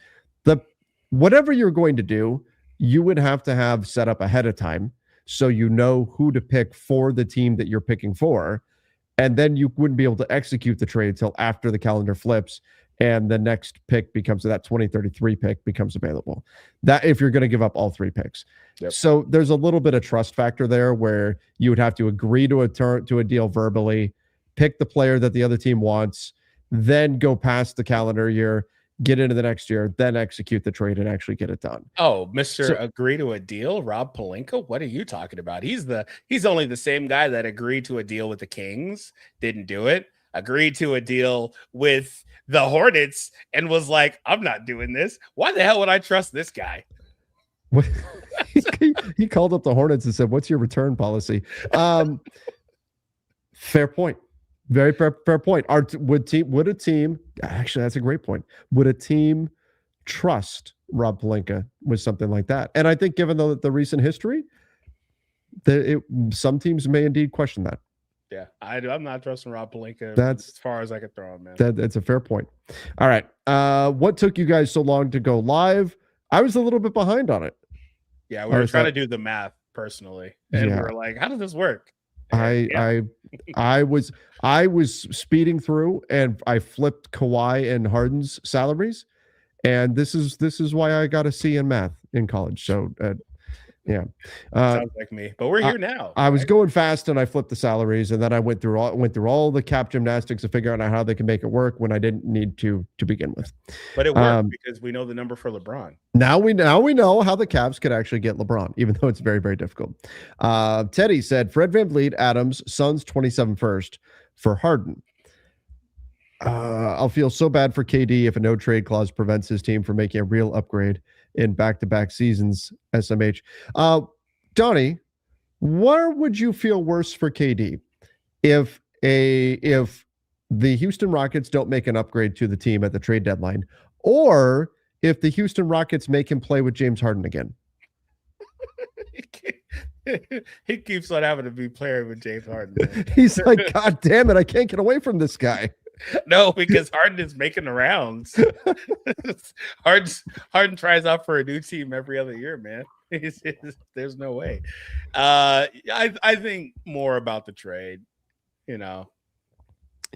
Whatever you're going to do, you would have to have set up ahead of time so you know who to pick for the team that you're picking for. And then you wouldn't be able to execute the trade until after the calendar flips and the next pick becomes that 2033 pick becomes available. That if you're going to give up all 3 picks. Yep. So there's a little bit of trust factor there where you would have to agree to a deal verbally, pick the player that the other team wants, then go past the calendar year, get into the next year, then execute the trade and actually get it done. Oh, Mr. Agree to a deal, Rob Pelinka? What are you talking about? He's only the same guy that agreed to a deal with the Kings, didn't do it, agreed to a deal with the Hornets and was like, I'm not doing this. Why the hell would I trust this guy? He called up the Hornets and said, what's your return policy? Fair point. Very fair point. Would a team actually, that's a great point. Would a team trust Rob Pelinka with something like that? And I think given the recent history, some teams may indeed question that. Yeah, I'm not trusting Rob Pelinka. That's as far as I could throw him, man. That's a fair point. All right. What took you guys so long to go live? I was a little bit behind on it. Yeah, we were trying to do the math personally. And we were like, how does this work? I was speeding through and I flipped Kawhi and Harden's salaries, and this is why I got a C in math in college. So sounds like me, but we're here now. I was going fast and I flipped the salaries, and then I went through all the cap gymnastics to figure out how they can make it work when I didn't need to begin with. But it worked because we know the number for LeBron. Now we know how the Cavs could actually get LeBron, even though it's very, very difficult. Teddy said Fred VanVleet, Adams, Suns 27 first for Harden. I'll feel so bad for KD if a no trade clause prevents his team from making a real upgrade in back-to-back seasons. SMH. Donnie, where would you feel worse for KD if the Houston Rockets don't make an upgrade to the team at the trade deadline, or if the Houston Rockets make him play with James Harden again? He keeps on having to be playing with James Harden. He's like, God damn it, I can't get away from this guy. No, because Harden is making the rounds. Harden tries out for a new team every other year, man. There's no way. I think more about the trade, you know.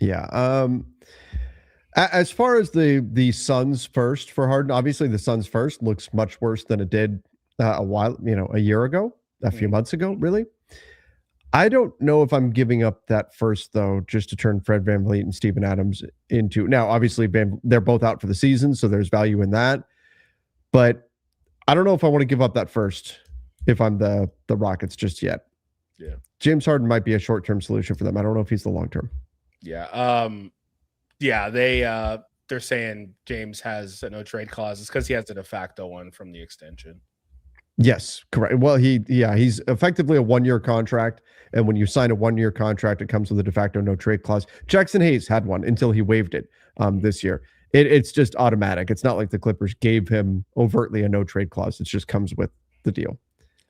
Yeah. As far as the Suns first for Harden, obviously the Suns first looks much worse than it did a year ago, a few months ago, really. I don't know if I'm giving up that first, though, just to turn Fred VanVleet and Steven Adams into. Now, obviously, they're both out for the season, so there's value in that. But I don't know if I want to give up that first if I'm the Rockets just yet. Yeah. James Harden might be a short-term solution for them. I don't know if he's the long-term. Yeah. Yeah, they're saying James has a no trade clause. It's because he has the de facto one from the extension. Yes, correct. Well, he's effectively a 1-year contract, and when you sign a 1-year contract, it comes with a de facto no trade clause. Jackson Hayes had one until he waived it this year. It's just automatic. It's not like the Clippers gave him overtly a no trade clause. It just comes with the deal.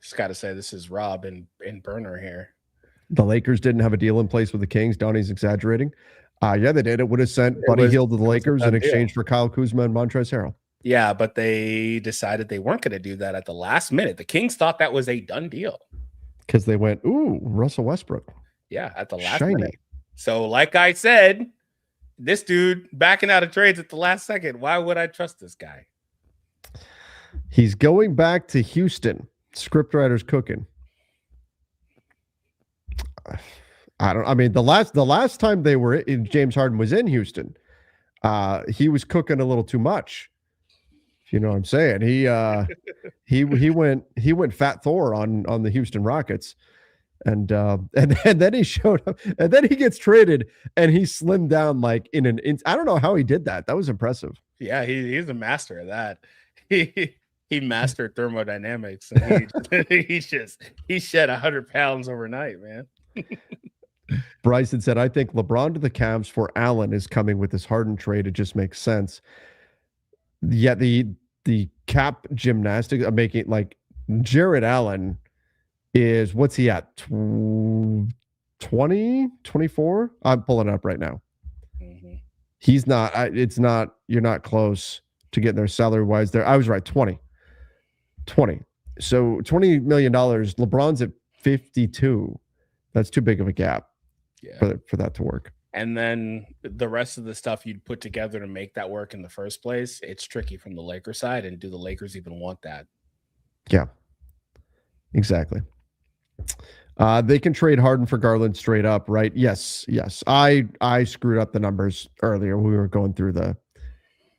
Just got to say, this is Rob and Burner here. The Lakers didn't have a deal in place with the Kings. Donnie's exaggerating. Yeah, they did. It would have sent Buddy Hield to the Lakers in exchange for Kyle Kuzma and Montrezl Harrell. Yeah, but they decided they weren't going to do that at the last minute. The Kings thought that was a done deal. Because they went, ooh, Russell Westbrook. Yeah, at the last minute. So like I said, this dude backing out of trades at the last second. Why would I trust this guy? He's going back to Houston. Scriptwriter's cooking. The last time they were in, James Harden was in Houston. He was cooking a little too much. You know what I'm saying? He went Fat Thor on the Houston Rockets, and then he showed up, and then he gets traded, and he slimmed down like in an inch. I don't know how he did that. That was impressive. Yeah, he's a master of that. He mastered thermodynamics, and he shed 100 pounds overnight, man. Bryson said, "I think LeBron to the Cavs for Allen is coming with this Harden trade. It just makes sense." Yeah, the cap gymnastics are making like Jared Allen is, what's he at? 20, 24? I'm pulling it up right now. Mm-hmm. He's not, you're not close to getting there salary wise there. I was right. 20. So $20 million. LeBron's at 52. That's too big of a gap for that to work. And then the rest of the stuff you'd put together to make that work in the first place, it's tricky from the Lakers side. And do the Lakers even want that? Yeah, exactly. They can trade Harden for Garland straight up, right? Yes. I screwed up the numbers earlier. We were going through the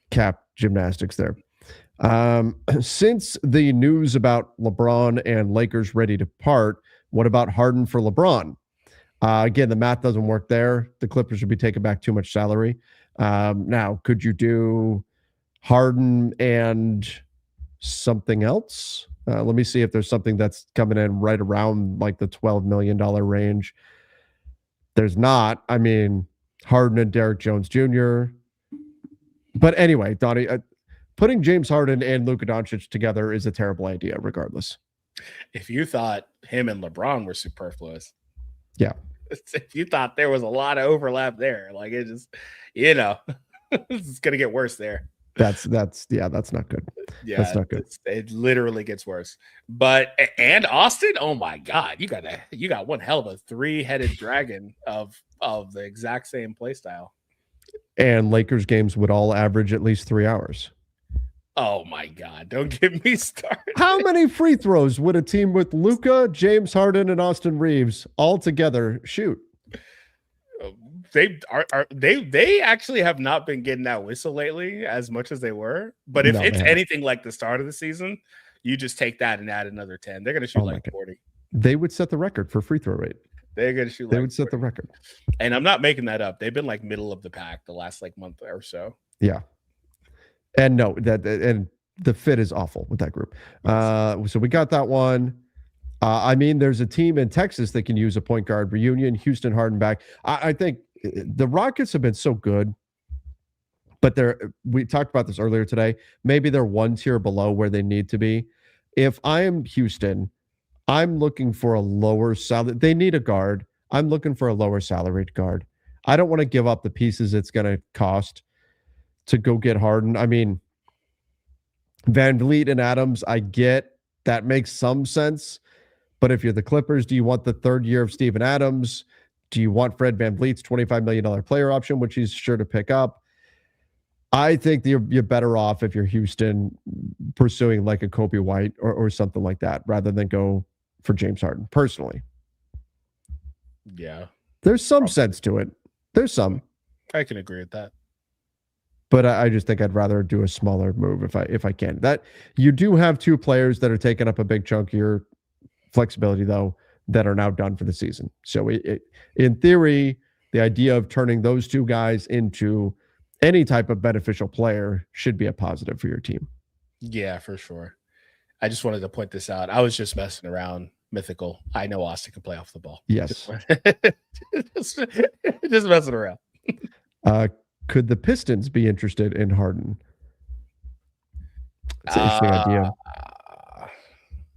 cap gymnastics there. Since the news about LeBron and Lakers ready to part, what about Harden for LeBron? Again, the math doesn't work there. The Clippers would be taking back too much salary. Now, could you do Harden and something else? Let me see if there's something that's coming in right around like the $12 million range. There's not. I mean, Harden and Derek Jones Jr. But anyway, Donnie, putting James Harden and Luka Doncic together is a terrible idea, regardless. If you thought him and LeBron were superfluous. Yeah. If you thought there was a lot of overlap there, like it just, it's going to get worse there. That's not good. Yeah, that's not good. It literally gets worse. And Austin, oh my God, you got one hell of a 3-headed dragon of the exact same play style. And Lakers games would all average at least 3 hours. Oh my God, don't get me started. How many free throws would a team with Luka, James Harden, and Austin Reeves all together shoot? They actually have not been getting that whistle lately as much as they were. But if it's anything like the start of the season, you just take that and add another 10. They're going to shoot 40. They would set the record for free throw rate. They're going to shoot. They would set the record. And I'm not making that up. They've been like middle of the pack the last like month or so. Yeah. And no, and the fit is awful with that group. So we got that one. I mean, there's a team in Texas that can use a point guard reunion. Houston Harden back. I think the Rockets have been so good, but we talked about this earlier today. Maybe they're one tier below where they need to be. If I am Houston, I'm looking for a lower salary. They need a guard. I'm looking for a lower salaried guard. I don't want to give up the pieces it's going to cost to go get Harden. I mean, Van Vliet and Adams, I get that makes some sense. But if you're the Clippers, do you want the third year of Steven Adams? Do you want Fred Van Vliet's $25 million player option, which he's sure to pick up? I think you're better off if you're Houston pursuing like a Kobe White or something like that rather than go for James Harden, personally. Yeah. There's some sense to it. There's some. I can agree with that. But I just think I'd rather do a smaller move if I can. That you do have two players that are taking up a big chunk of your flexibility, though, that are now done for the season. So in theory, the idea of turning those two guys into any type of beneficial player should be a positive for your team. Yeah, for sure. I just wanted to point this out. I was just messing around. Mythical. I know Austin can play off the ball. Yes. just messing around. Could the Pistons be interested in Harden? It's an interesting idea.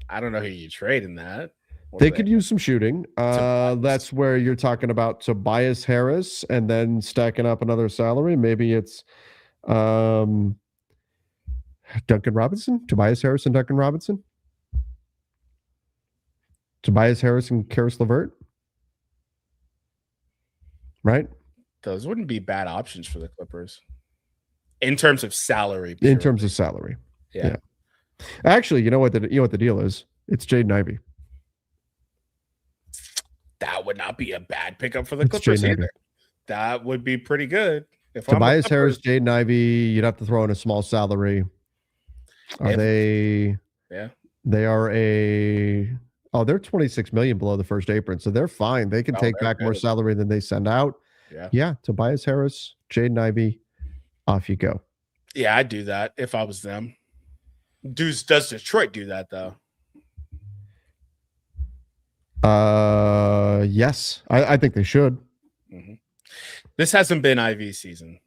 I don't know who you trade in that. They could use some shooting. That's where you're talking about Tobias Harris and then stacking up another salary. Maybe it's Duncan Robinson, Tobias Harris and Duncan Robinson. Tobias Harris and Karis LeVert. Right? Those wouldn't be bad options for the Clippers. In terms of salary. In terms of salary. Yeah. Actually, you know what the deal is? It's Jaden Ivey. That would not be a bad pickup for the Clippers either. That would be pretty good. If Tobias Harris, Jaden Ivey, you'd have to throw in a small salary. They are they're 26 million below the first apron, so they're fine. They can take back more salary than they send out. Yeah. Tobias Harris, Jaden Ivey, off you go. Yeah, I'd do that if I was them. Does Detroit do that though? Yes, I think they should. Mm-hmm. This hasn't been Ivy's season.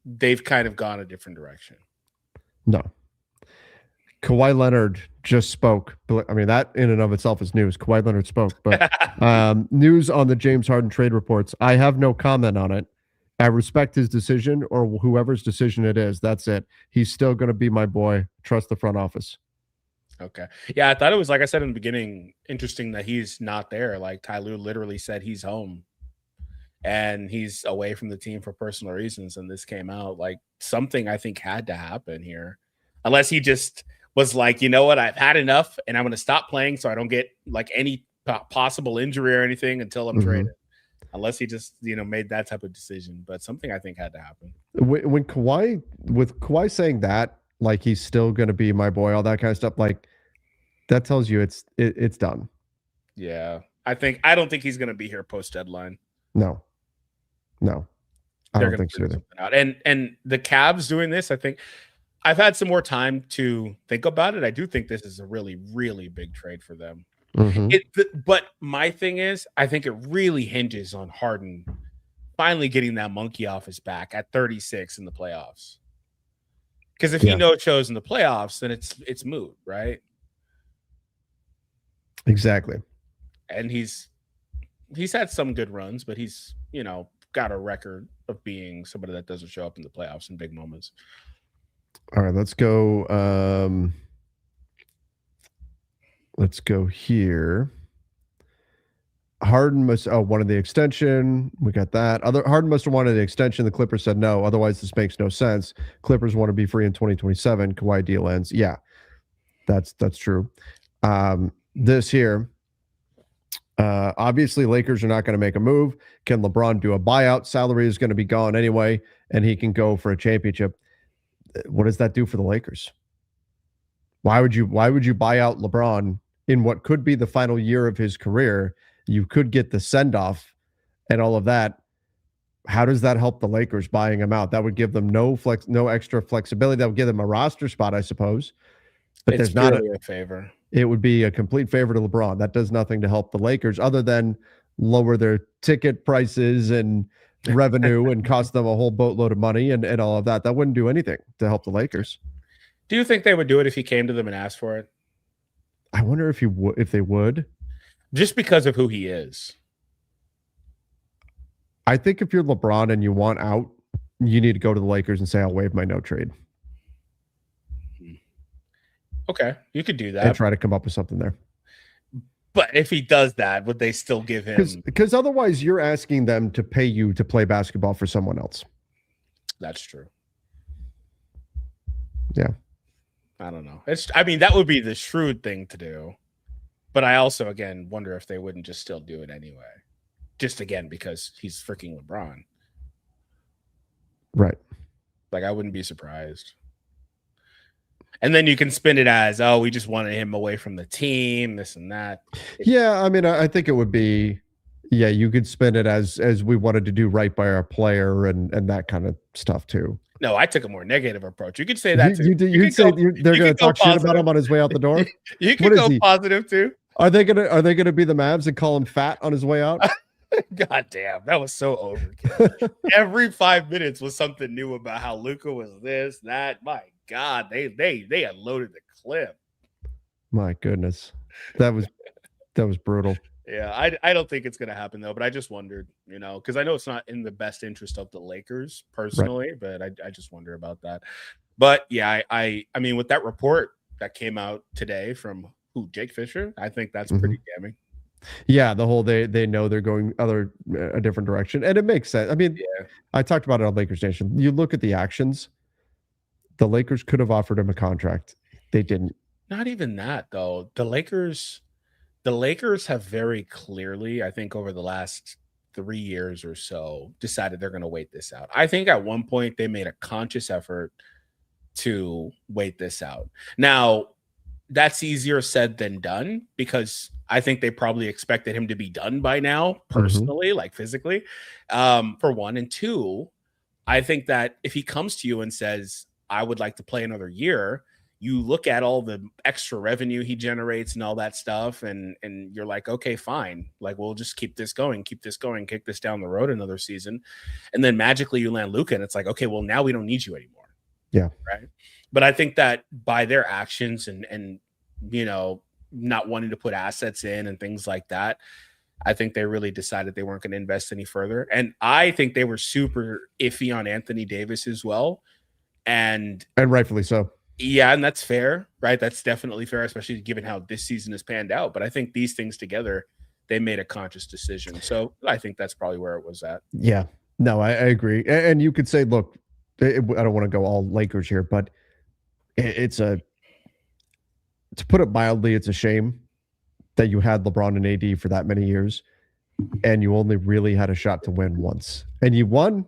They've kind of gone a different direction. No. Kawhi Leonard just spoke. I mean, that in and of itself is news. Kawhi Leonard spoke, but news on the James Harden trade reports. I have no comment on it. I respect his decision or whoever's decision it is. That's it. He's still going to be my boy. Trust the front office. Okay. Yeah, I thought it was, like I said in the beginning, interesting that he's not there. Like Ty Lue literally said he's home and he's away from the team for personal reasons. And this came out like something I think had to happen here. Unless he just was like, you know what, I've had enough and I'm going to stop playing so I don't get like any possible injury or anything until I'm traded. Unless he just, made that type of decision. But something I think had to happen. With Kawhi saying that, like he's still going to be my boy, all that kind of stuff, like that tells you it's done. Yeah. I don't think he's going to be here post deadline. No. I don't think so either. And the Cavs doing this, I think I've had some more time to think about it. I do think this is a really, really big trade for them. But my thing is, I think it really hinges on Harden finally getting that monkey off his back at 36 in the playoffs. Because if he no-shows in the playoffs, then it's moot, right? Exactly. And he's had some good runs, but he's got a record of being somebody that doesn't show up in the playoffs in big moments. All right, let's go. Let's go here. Harden must wanted the extension. We got that. Harden must have wanted the extension. The Clippers said no. Otherwise, this makes no sense. Clippers want to be free in 2027. Kawhi deal ends. Yeah, that's true. This here. Obviously, Lakers are not going to make a move. Can LeBron do a buyout? Salary is going to be gone anyway, and he can go for a championship. What does that do for the Lakers? Why would you buy out LeBron in what could be the final year of his career? You could get the send-off and all of that. How does that help the Lakers buying him out? That would give them no extra flexibility. That would give them a roster spot, I suppose. But it's there's not a favor. It would be a complete favor to LeBron. That does nothing to help the Lakers other than lower their ticket prices and revenue and cost them a whole boatload of money and all of that. That wouldn't do anything to help the Lakers. Do you think they would do it if he came to them and asked for it? I wonder if they would. Just because of who he is. I think if you're LeBron and you want out, you need to go to the Lakers and say, I'll waive my no trade. Okay, you could do that. And try to come up with something there. But if he does that, would they still give him? Because otherwise you're asking them to pay you to play basketball for someone else. That's true. Yeah. I don't know. I mean, that would be the shrewd thing to do. But I also, again, wonder if they wouldn't just still do it anyway. Just again, because he's freaking LeBron. Right. Like, I wouldn't be surprised. And then you can spin it as, oh, we just wanted him away from the team, this and that. Yeah, I mean, I think it would be, yeah, you could spin it as we wanted to do right by our player and that kind of stuff too. No, I took a more negative approach. You could say that too. You'd say they're going to talk shit about him on his way out the door? You could go positive too. Are they gonna be the Mavs and call him fat on his way out? God damn, that was so overkill. Every 5 minutes was something new about how Luka was this, that. My God, they unloaded the clip. My goodness, that was brutal. Yeah, I don't think it's gonna happen though, but I just wondered, because I know it's not in the best interest of the Lakers personally, right. But I just wonder about that. But yeah, I mean, with that report that came out today from Jake Fisher, I think that's pretty damning. Yeah, the whole they know they're going a different direction, and it makes sense. I mean, yeah. I talked about it on Lakers Nation. You look at the actions. The Lakers could have offered him a contract. They didn't. Not even that though. The Lakers have very clearly, I think, over the last 3 years or so, decided they're going to wait this out. I think at one point they made a conscious effort to wait this out. Now, that's easier said than done because I think they probably expected him to be done by now, personally, like physically, for one. And two, I think that if he comes to you and says, I would like to play another year, you look at all the extra revenue he generates and all that stuff, and you're like, okay, fine. Like, we'll just keep this going, kick this down the road another season. And then magically you land Luka, and it's like, okay, well, now we don't need you anymore. Yeah. Right. But I think that by their actions and not wanting to put assets in and things like that, I think they really decided they weren't going to invest any further. And I think they were super iffy on Anthony Davis as well. And rightfully so. Yeah, and that's fair, right? That's definitely fair, especially given how this season has panned out. But I think these things together, they made a conscious decision. So I think that's probably where it was at. Yeah. No, I agree. And you could say, look, I don't want to go all Lakers here, but to put it mildly, it's a shame that you had LeBron and AD for that many years and you only really had a shot to win once. And you won,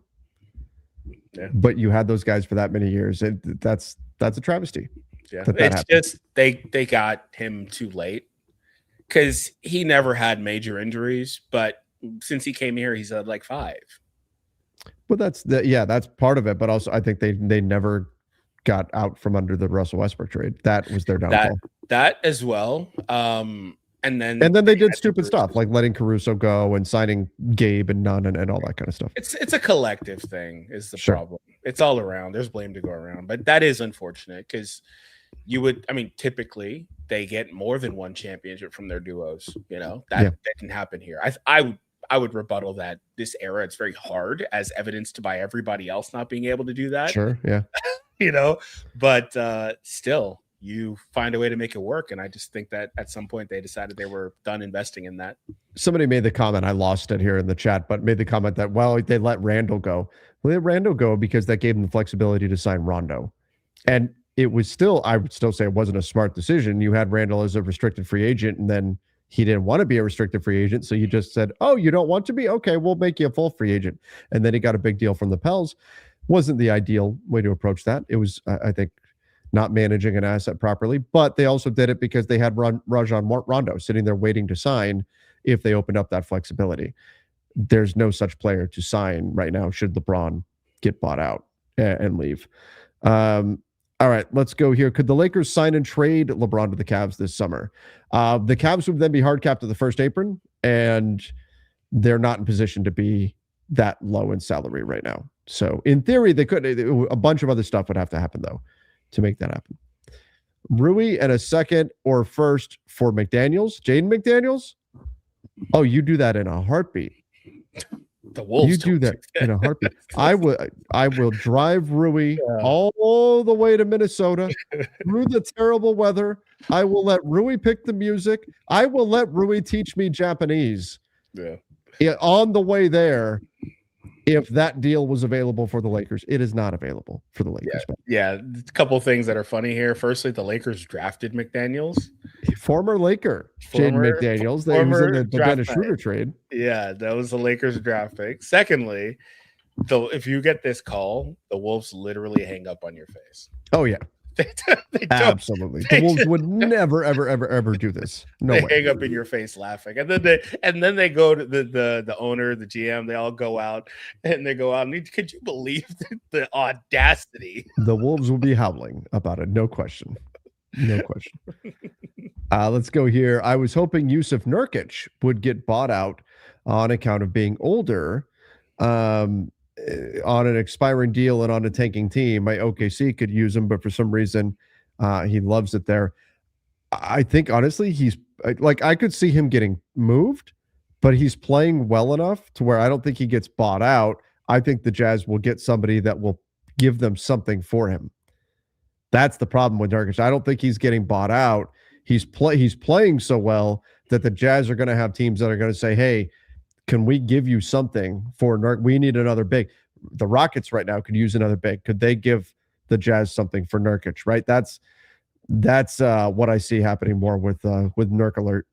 but you had those guys for that many years. That's a travesty. Yeah, it's just they got him too late because he never had major injuries, but since he came here, he's had like 5. Well, that's part of it. But also, I think they never got out from under the Russell Westbrook trade. That was their downfall. That as well. And then they did stupid stuff like letting Caruso go and signing Gabe and Nunn and all that kind of stuff. It's a collective thing is the problem. It's all around. There's blame to go around, but that is unfortunate because typically they get more than one championship from their duos. That can happen here. I would rebuttal that this era, it's very hard as evidenced by everybody else not being able to do that. Sure. Yeah. But still, you find a way to make it work. And I just think that at some point they decided they were done investing in that. Somebody made the comment, I lost it here in the chat, but made the comment that, well, they let Randall go. Well, they let Randall go because that gave them the flexibility to sign Rondo. And it was still, I would still say it wasn't a smart decision. You had Randall as a restricted free agent, and then he didn't want to be a restricted free agent. So you just said, oh, you don't want to be? Okay, we'll make you a full free agent. And then he got a big deal from the Pels. Wasn't the ideal way to approach that. It was, I think, not managing an asset properly, but they also did it because they had Rajon Rondo sitting there waiting to sign if they opened up that flexibility. There's no such player to sign right now should LeBron get bought out and leave. All right, let's go here. Could the Lakers sign and trade LeBron to the Cavs this summer? The Cavs would then be hard capped at the first apron, and they're not in position to be that low in salary right now. So in theory, they could. A bunch of other stuff would have to happen, though, to make that happen. Rui and a second or first for McDaniels. Jaden McDaniels? Oh, you do that in a heartbeat. The Wolves You do that in a heartbeat. I will drive Rui all the way to Minnesota through the terrible weather. I will let Rui pick the music. I will let Rui teach me Japanese. On the way there, if that deal was available for the Lakers. It is not available for the Lakers. Yeah. A couple of things that are funny here. Firstly, the Lakers drafted McDaniels. Former Laker, Jaden McDaniels. They was in the Dennis Schroeder trade. Yeah, that was the Lakers draft pick. Secondly, if you get this call, the Wolves literally hang up on your face. Oh, yeah. They Absolutely. The Wolves would never, ever do this. No way. Hang up in your face laughing. And then they go to the owner, the GM, they all go out and could you believe the audacity? The Wolves will be howling about it. No question. No question. Let's go here. I was hoping Yusuf Nurkic would get bought out on account of being older. On an expiring deal and on a tanking team. My OKC could use him, but for some reason, he loves it there. I think, honestly, he's like, I could see him getting moved, but he's playing well enough to where I don't think he gets bought out. I think the Jazz will get somebody that will give them something for him. That's the problem with Nurkic. I don't think he's getting bought out. He's playing so well that the Jazz are going to have teams that are going to say, hey, can we give you something for Nurkic? We need another big. The Rockets right now could use another big. Could they give the Jazz something for Nurkic? Right. That's what I see happening more with Nurk alert.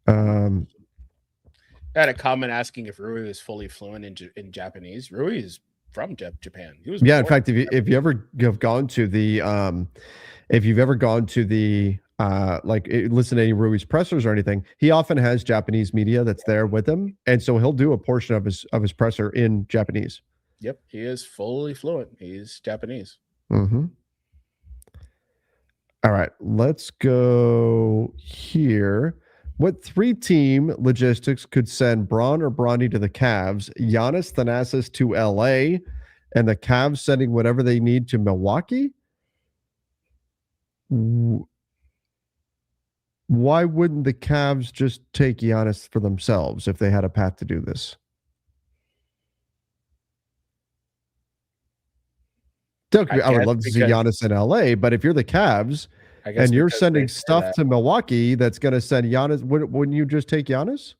I had a comment asking if Rui is fully fluent in Japanese. Rui is from Japan. He was in fact, if you ever have gone to the listen to any Rui's pressers or anything, he often has Japanese media that's there with him, and so he'll do a portion of his presser in Japanese. Yep, he is fully fluent. He's Japanese. Mm-hmm. All right, let's go here. What 3-team logistics could send Bron or Bronny to the Cavs, Giannis Thanasis to LA, and the Cavs sending whatever they need to Milwaukee? Why wouldn't the Cavs just take Giannis for themselves if they had a path to do this? I would love to see Giannis in LA, but if you're the Cavs and you're sending stuff to Milwaukee that's going to send Giannis, wouldn't you just take Giannis?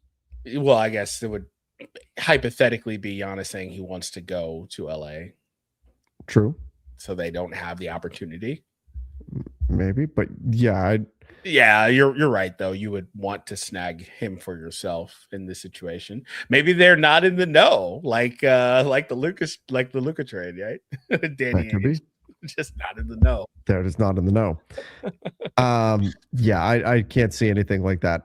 Well, I guess it would hypothetically be Giannis saying he wants to go to LA. True. So they don't have the opportunity. Maybe, but yeah, you're right though. You would want to snag him for yourself in this situation. Maybe they're not in the know, like the Luka trade, right? Danny Ainge, just not in the know. They're just not in the know. I can't see anything like that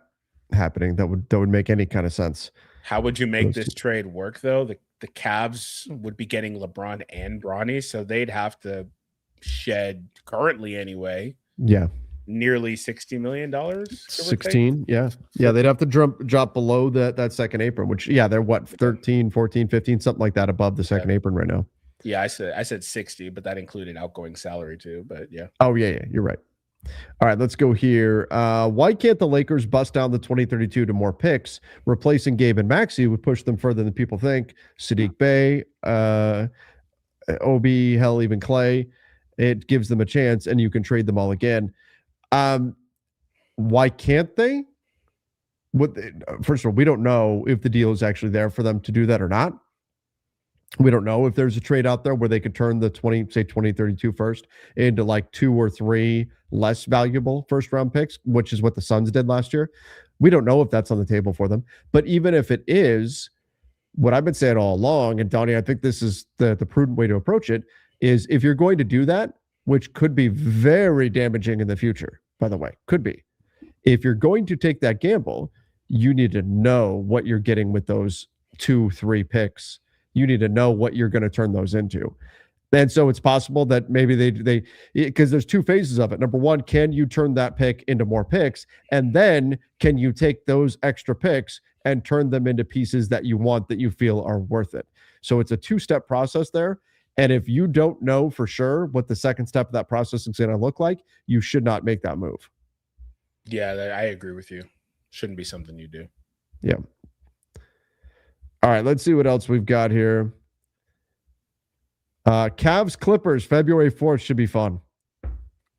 happening that would make any kind of sense. How would you make this trade work though? The Cavs would be getting LeBron and Bronny, so they'd have to shed currently anyway. Yeah. Nearly $60 million. 16. Yeah. They'd have to drop below that second apron, which they're what, 13, 14, 15, something like that above the second apron right now. Yeah, I said 60, but that included outgoing salary too. But yeah. Oh, yeah, you're right. All right, let's go here. Why can't the Lakers bust down the 2032 to more picks? Replacing Gabe and Maxey would push them further than people think. Sadiq Bey, Obi, hell, even Clay. It gives them a chance, and you can trade them all again. Why can't they? First of all, we don't know if the deal is actually there for them to do that or not. We don't know if there's a trade out there where they could turn the 2032 first into like 2 or 3 less valuable first round picks, which is what the Suns did last year. We don't know if that's on the table for them. But even if it is, what I've been saying all along, and Donnie, I think this is the prudent way to approach it, is if you're going to do that, which could be very damaging in the future, by the way, could be. If you're going to take that gamble, you need to know what you're getting with those 2-3 picks. You need to know what you're going to turn those into. And so it's possible that maybe they because there's 2 phases of it. Number one, can you turn that pick into more picks? And then can you take those extra picks and turn them into pieces that you want, that you feel are worth it? So it's a 2-step process there. And if you don't know for sure what the second step of that process is going to look like, you should not make that move. Yeah, I agree with you. Shouldn't be something you do. Yeah. All right, let's see what else we've got here. Cavs Clippers, February 4th should be fun.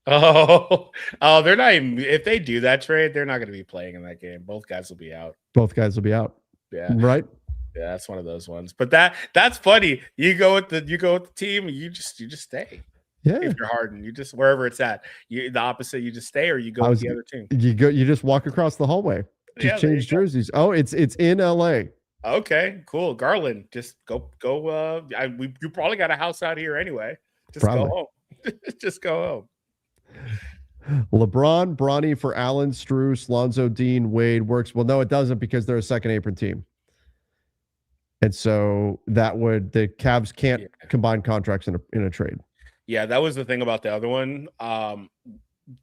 Oh, they're not even. If they do that trade, they're not going to be playing in that game. Both guys will be out. Both guys will be out. Yeah, right. Yeah, that's one of those ones. But that's funny. You go with the team. You just stay. Yeah. If you're Harden, you just wherever it's at. The opposite. You just stay, or you go with the other team. You just walk across the hallway. Just change jerseys. Oh, it's in LA. Okay, cool. Garland, just go. You probably got a house out here anyway. Just probably. go home. Just go home. LeBron, Bronny for Allen, Strus, Lonzo, Dean, Wade works. Well, no, it doesn't because they're a second apron team. And so the Cavs can't combine contracts in a trade. Yeah, that was the thing about the other one.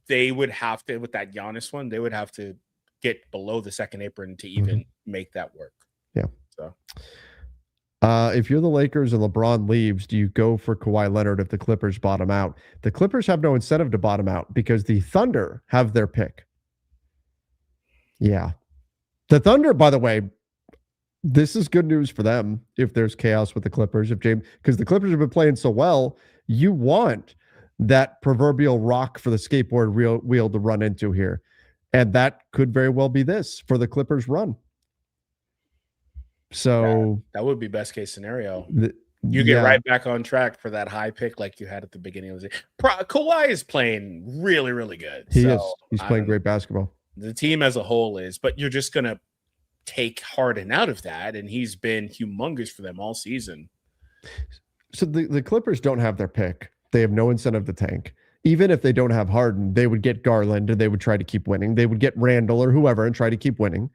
They would have to, with that Giannis one, they would have to get below the second apron to even make that work. Yeah. So if you're the Lakers and LeBron leaves, do you go for Kawhi Leonard if the Clippers bottom out? The Clippers have no incentive to bottom out because the Thunder have their pick. Yeah. The Thunder, by the way, this is good news for them if there's chaos with the Clippers. Because the Clippers have been playing so well, you want that proverbial rock for the skateboard wheel to run into here. And that could very well be this for the Clippers run. So that would be best case scenario. You get right back on track for that high pick like you had at the beginning of the season. Kawhi is playing really, really good. He is. He's playing great basketball. The team as a whole is, but you're just going to take Harden out of that, and he's been humongous for them all season. So the Clippers don't have their pick. They have no incentive to tank. Even if they don't have Harden, they would get Garland and they would try to keep winning. They would get Randall or whoever and try to keep winning.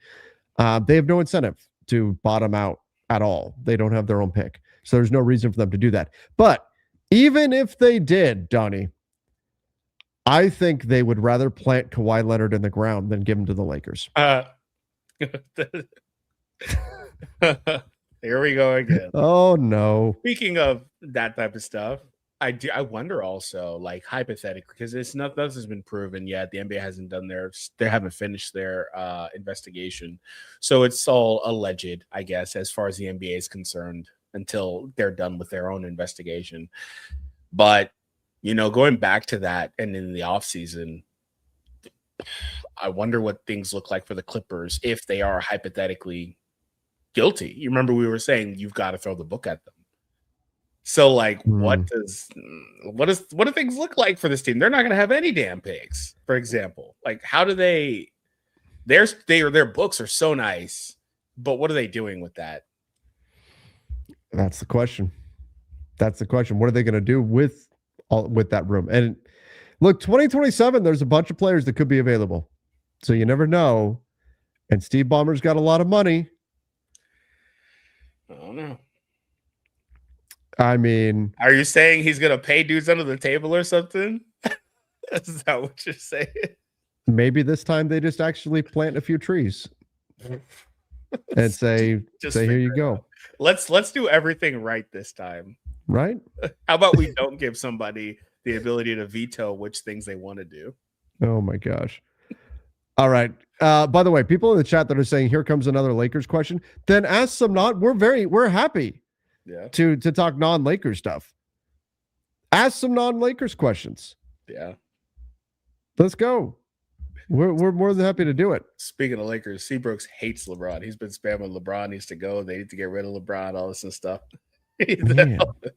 They have no incentive to bottom out at all. They don't have their own pick. So there's no reason for them to do that. But even if they did, Donnie, I think they would rather plant Kawhi Leonard in the ground than give him to the Lakers. Here we go again. Oh, no. Speaking of that type of stuff, I wonder also, like, hypothetically, because nothing has been proven yet. The NBA hasn't done they haven't finished their investigation. So it's all alleged, I guess, as far as the NBA is concerned, until they're done with their own investigation. But, going back to that and in the offseason, I wonder what things look like for the Clippers if they are hypothetically guilty. You remember we were saying you've got to throw the book at them. So, like, what do things look like for this team? They're not going to have any damn picks, for example. Like, how do their books are so nice, but what are they doing with that? That's the question. What are they going to do with that room? And look, 2027, there's a bunch of players that could be available. So you never know. And Steve Ballmer's got a lot of money. I don't know. I mean, are you saying he's going to pay dudes under the table or something? Is that what you're saying? Maybe this time they just actually plant a few trees and say, here you go. Let's do everything right this time. Right? How about we don't give somebody the ability to veto which things they want to do? Oh my gosh. All right. By the way, people in the chat that are saying, here comes another Lakers question, then ask some we're happy to talk non-Lakers stuff. Ask some non-Lakers questions. Yeah. Let's go. We're more than happy to do it. Speaking of Lakers, Seabrooks hates LeBron. He's been spamming LeBron needs to go. They need to get rid of LeBron, all this and stuff. He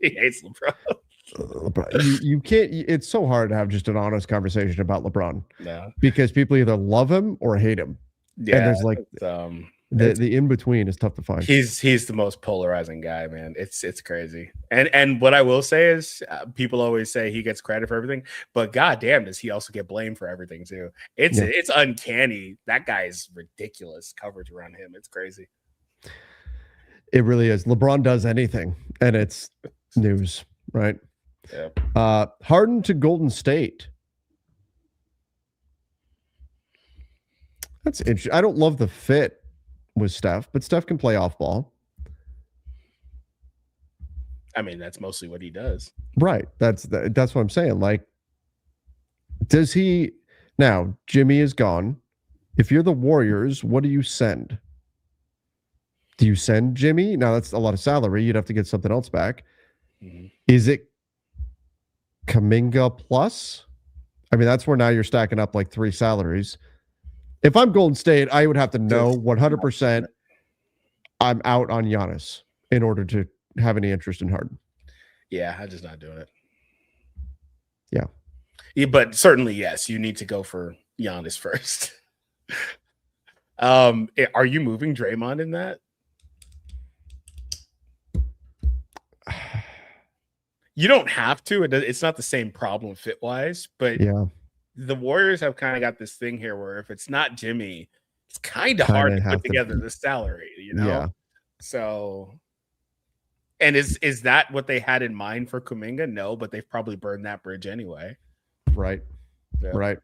hates LeBron. You can't. It's so hard to have just an honest conversation about LeBron. No. Because people either love him or hate him. Yeah. And there's like the in between is tough to find. He's the most polarizing guy, man. It's crazy. And what I will say is, people always say he gets credit for everything, but goddamn, does he also get blamed for everything too? It's uncanny. That guy is ridiculous coverage around him. It's crazy. It really is. LeBron does anything, and it's news, right? Yeah. Harden to Golden State. That's interesting. I don't love the fit with Steph, but Steph can play off ball. I mean, that's mostly what he does. Right. That's what I'm saying. Like, does he now? Jimmy is gone. If you're the Warriors, what do you send? Do you send Jimmy? Now that's a lot of salary. You'd have to get something else back. Mhm. Is it Kuminga plus? I mean, that's where now you're stacking up like 3 salaries. If I'm Golden State, I would have to know 100% I'm out on Giannis in order to have any interest in Harden. Yeah, I'm just not doing it. Yeah. But certainly, yes, you need to go for Giannis first. Are you moving Draymond in that? You don't have to. It's not the same problem fit wise, but Yeah. the Warriors have kind of got this thing here where if it's not Jimmy, it's kind of hard to put together the salary, you know? Yeah. So, and is that what they had in mind for Kuminga? No, but they've probably burned that bridge anyway. Right. Yeah. Right.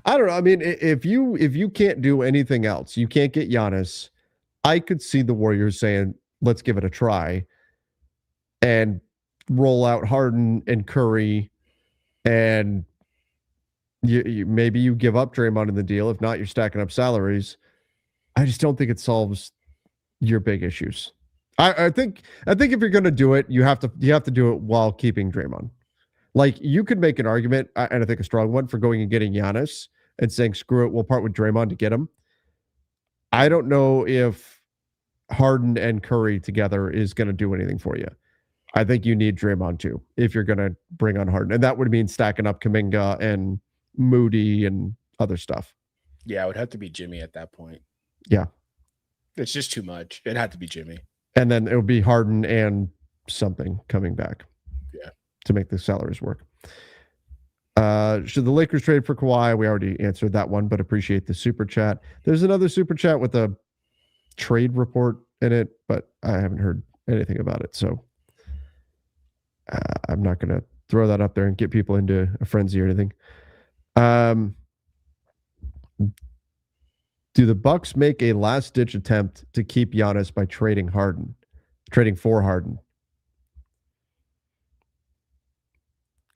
I don't know. I mean, if you can't do anything else, you can't get Giannis, I could see the Warriors saying, let's give it a try and roll out Harden and Curry, and you maybe you give up Draymond in the deal. If not, you're stacking up salaries. I just don't think it solves your big issues. I think if you're going to do it, you have to do it while keeping Draymond. Like, you could make an argument, and I think a strong one, for going and getting Giannis and saying, screw it, we'll part with Draymond to get him. I don't know if Harden and Curry together is going to do anything for you. I think you need Draymond too if you're going to bring on Harden. And that would mean stacking up Kuminga and Moody and other stuff. Yeah, it would have to be Jimmy at that point. Yeah. It's just too much. It had to be Jimmy. And then it would be Harden and something coming back. Yeah. To make the salaries work. Should the Lakers trade for Kawhi? We already answered that one, but appreciate the super chat. There's another super chat with a trade report in it, but I haven't heard anything about it. So I'm not going to throw that up there and get people into a frenzy or anything. Do the Bucks make a last-ditch attempt to keep Giannis by trading for Harden?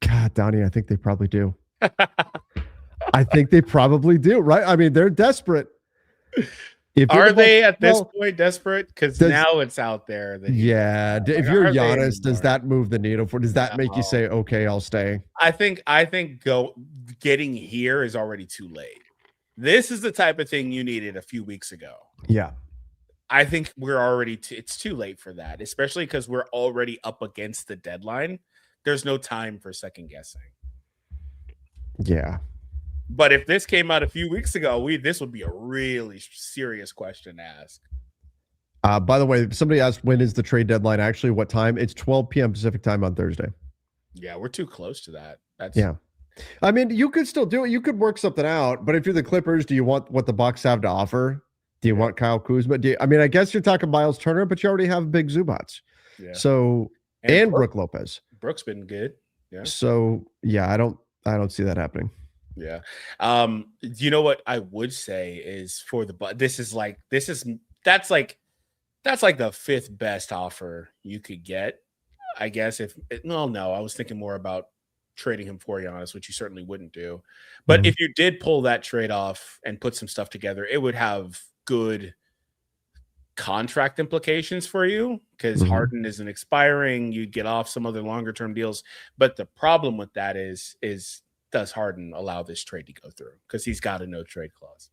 God, Donnie, I think they probably do. I think they probably do, right? I mean, they're desperate. Are they at this point desperate? Because now it's out there. Yeah. If you're Giannis, does that move the needle for? Does that make you say, okay, I'll stay? I think getting here is already too late. This is the type of thing you needed a few weeks ago. Yeah. I think we're already it's too late for that, especially because we're already up against the deadline. There's no time for second guessing. Yeah. But if this came out a few weeks ago, this would be a really serious question to ask. By the way, somebody asked, when is the trade deadline? Actually, what time? It's 12 p.m. Pacific time on Thursday. Yeah, we're too close to that. Yeah. I mean, you could still do it. You could work something out. But if you're the Clippers, do you want what the Bucks have to offer? Do you want Kyle Kuzma? I mean, I guess you're talking Miles Turner, but you already have Big Zubats. Yeah. So and Brook Lopez. Brooks been good. Yeah. So yeah, I don't see that happening. Yeah. You know what I would say is for the that's like the fifth best offer you could get. I guess no, I was thinking more about trading him for Giannis, which you certainly wouldn't do. But if you did pull that trade off and put some stuff together, it would have good contract implications for you because Harden isn't expiring. You'd get off some other longer term deals. But the problem with that is does Harden allow this trade to go through? Because he's got a no trade clause.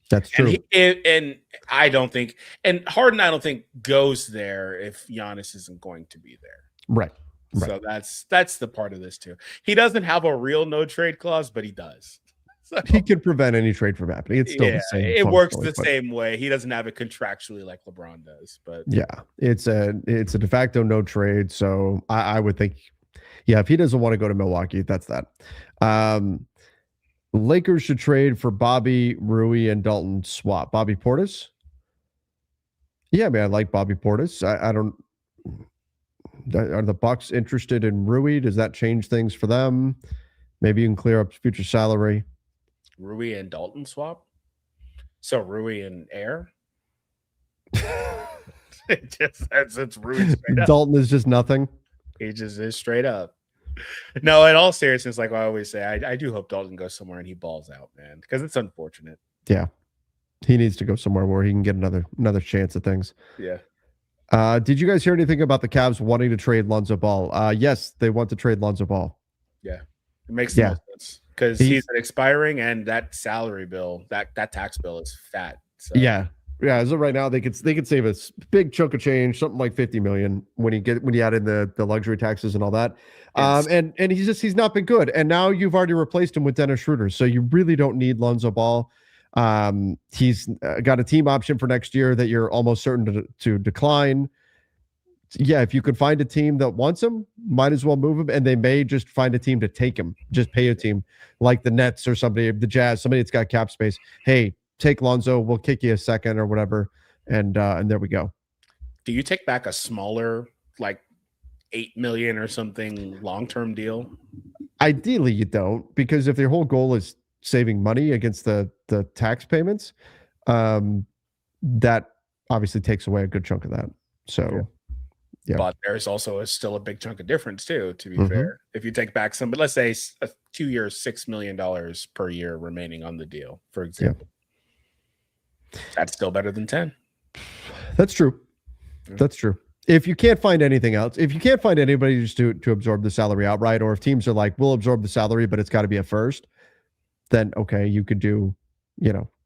That's true. And Harden, I don't think goes there if Giannis isn't going to be there. Right. So that's the part of this too. He doesn't have a real no trade clause, but he does. So, he can prevent any trade from happening. It's still the same. It works the same way. He doesn't have it contractually like LeBron does. But yeah, it's a de facto no trade. So I would think, yeah, if he doesn't want to go to Milwaukee, that's that. Lakers should trade for Bobby, Rui, and Dalton swap. Bobby Portis? Yeah, man, I like Bobby Portis. I don't. Are the Bucks interested in Rui? Does that change things for them? Maybe you can clear up future salary. Rui and Dalton swap? So Rui and Air? It's Rui straight up. Dalton is just nothing. He just is straight up. No, in all seriousness, like I always say, I do hope Dalton goes somewhere and he balls out, man, because it's unfortunate. Yeah. He needs to go somewhere where he can get another chance at things. Yeah. Did you guys hear anything about the Cavs wanting to trade Lonzo Ball? Yes, they want to trade Lonzo Ball. Yeah. It makes the most sense because he's expiring, and that salary bill, that tax bill is fat. So. Yeah. As of right now, they could save a big chunk of change, something like $50 million when you add in the luxury taxes and all that. And he's not been good. And now you've already replaced him with Dennis Schroeder, so you really don't need Lonzo Ball. He's got a team option for next year that you're almost certain to decline. Yeah, if you could find a team that wants him, might as well move him, and they may just find a team to take him. Just pay a team like the Nets or somebody, the Jazz, somebody that's got cap space. Hey, take Lonzo, we'll kick you a second or whatever, and there we go. Do you take back a smaller, like $8 million or something long-term deal? Ideally, you don't, because if their whole goal is saving money against the tax payments, that obviously takes away a good chunk of that. So, yeah. But there's also still a big chunk of difference too, to be fair. If you take back but let's say 2 years, $6 million per year remaining on the deal, for example. Yeah. That's still better than 10. That's true. That's true. If you can't find anything else, if you can't find anybody just to absorb the salary outright, or if teams are like, we'll absorb the salary, but it's got to be a first, then okay, you could do,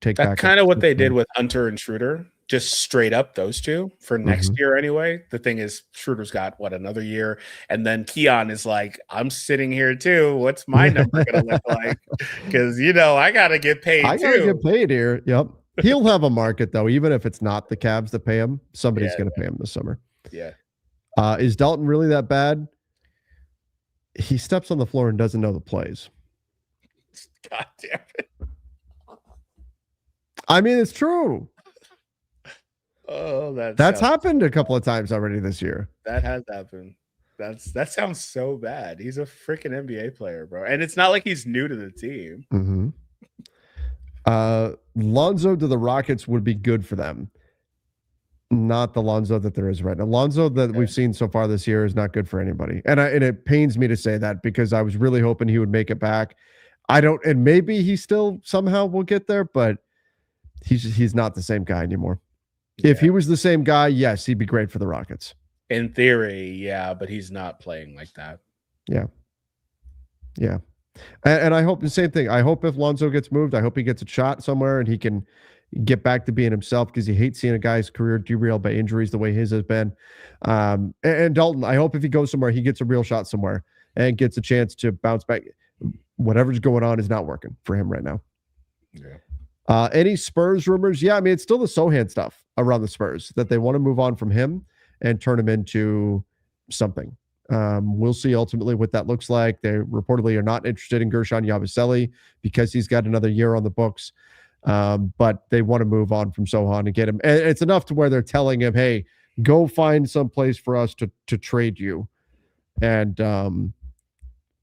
take back. That's kind of what they did with Hunter and Schroeder, just straight up those two for next year anyway. The thing is, Schroeder's got another year, and then Keon is like, I'm sitting here too. What's my number going to look like? Because I got to get paid. I got to get paid here. Yep. He'll have a market though, even if it's not the Cavs that pay him. Somebody's going to pay him this summer. Yeah. Is Dalton really that bad? He steps on the floor and doesn't know the plays. God damn it. I mean, it's true. Oh, that's happened a couple of times already this year. That has happened. That sounds so bad. He's a freaking NBA player, bro. And it's not like he's new to the team. Lonzo to the Rockets would be good for them. Not the Lonzo that there is right now. Lonzo that we've seen so far this year is not good for anybody. And it pains me to say that, because I was really hoping he would make it back. And maybe he still somehow will get there, but he's not the same guy anymore. Yeah. If he was the same guy, yes, he'd be great for the Rockets. In theory, yeah, but he's not playing like that. Yeah. Yeah. And I hope the same thing. I hope if Lonzo gets moved, I hope he gets a shot somewhere and he can get back to being himself, because you hate seeing a guy's career derailed by injuries the way his has been. And Dalton, I hope if he goes somewhere, he gets a real shot somewhere and gets a chance to bounce back. Whatever's going on is not working for him right now. Yeah. Any Spurs rumors? Yeah, I mean, it's still the Sohan stuff around the Spurs that they want to move on from him and turn him into something. We'll see ultimately what that looks like. They reportedly are not interested in Gershon Yabusele because he's got another year on the books. But they want to move on from Sohan and get him. And it's enough to where they're telling him, hey, go find some place for us to trade you. And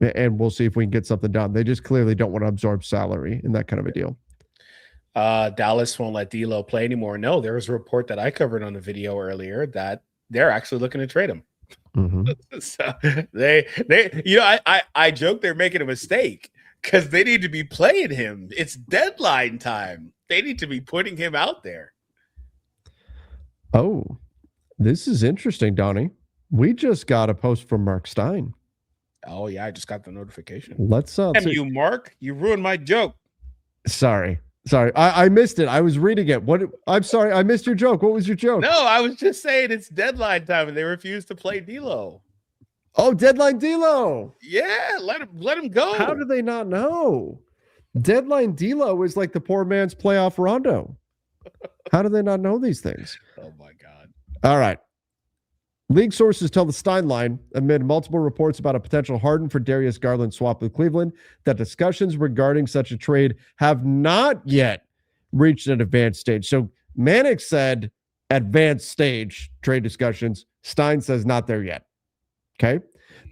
we'll see if we can get something done. They just clearly don't want to absorb salary in that kind of a deal. Dallas won't let D'Lo play anymore. No, there was a report that I covered on the video earlier that they're actually looking to trade him. So they I joke they're making a mistake, because they need to be playing him. It's deadline time. They need to be putting him out there. Oh, this is interesting, Donnie. We just got a post from Mark Stein. Oh, yeah, I just got the notification. Let's Damn you, Mark. You ruined my joke. Sorry. I missed it. I was reading it. I'm sorry. I missed your joke. What was your joke? No, I was just saying it's deadline time and they refuse to play D'Lo. Oh, deadline D'Lo. Yeah, let him go. How do they not know? Deadline D'Lo is like the poor man's playoff Rondo. How do they not know these things? Oh my God. All right. League sources tell the Stein line, amid multiple reports about a potential Harden for Darius Garland swap with Cleveland, that discussions regarding such a trade have not yet reached an advanced stage. So Manick said advanced stage trade discussions. Stein says not there yet. Okay.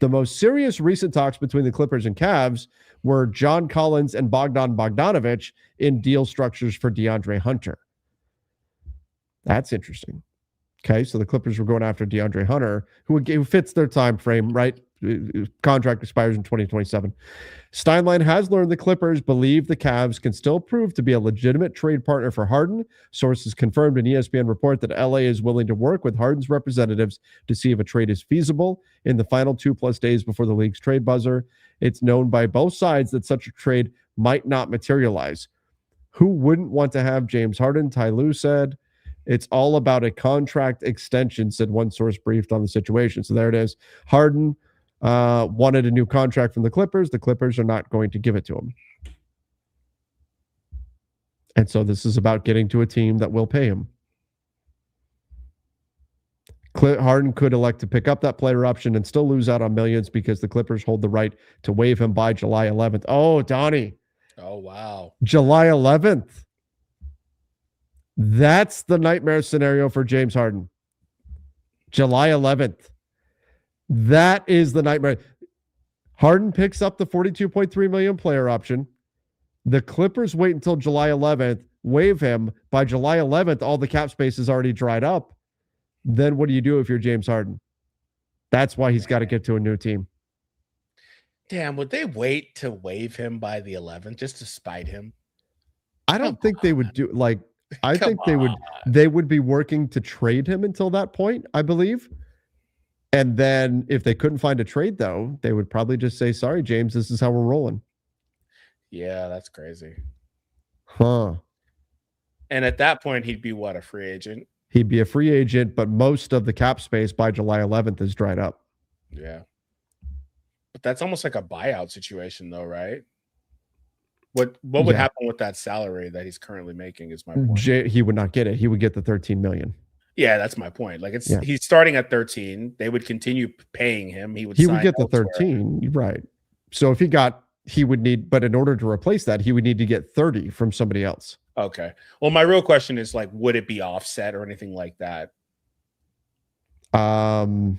The most serious recent talks between the Clippers and Cavs were John Collins and Bogdan Bogdanovic in deal structures for DeAndre Hunter. That's interesting. Okay, so the Clippers were going after DeAndre Hunter, who fits their time frame, right? contract expires in 2027. Steinlein has learned the Clippers believe the Cavs can still prove to be a legitimate trade partner for Harden. Sources confirmed in ESPN report that LA is willing to work with Harden's representatives to see if a trade is feasible in the final 2+ days before the league's trade buzzer. It's known by both sides that such a trade might not materialize. Who wouldn't want to have James Harden? Ty Lue said. It's all about a contract extension, said one source briefed on the situation. So there it is. Harden wanted a new contract from the Clippers. The Clippers are not going to give it to him. And so this is about getting to a team that will pay him. Harden could elect to pick up that player option and still lose out on millions because the Clippers hold the right to waive him by July 11th. Oh, Donnie. Oh, wow. July 11th. That's the nightmare scenario for James Harden. July 11th. That is the nightmare. Harden picks up the $42.3 million player option. The Clippers wait until July 11th, waive him. By July 11th, all the cap space is already dried up. Then what do you do if you're James Harden? That's why he's got to get to a new team. Damn, would they wait to waive him by the 11th just to spite him? I don't think they would do like I think they would be working to trade him until that point, I believe. And then if they couldn't find a trade, though, they would probably just say, sorry, James, this is how we're rolling. Yeah, that's crazy. Huh. And at that point, he'd be what, a free agent? He'd be a free agent, but most of the cap space by July 11th is dried up. Yeah. But that's almost like a buyout situation, though, right? What would happen with that salary that he's currently making is my point. He would not get it. He would get the $13 million. Yeah, that's my point. Like he's starting at 13. They would continue paying him. He would get the 13, right? So if he would need, but in order to replace that, he would need to get 30 from somebody else. Okay. Well, my real question is like, would it be offset or anything like that? The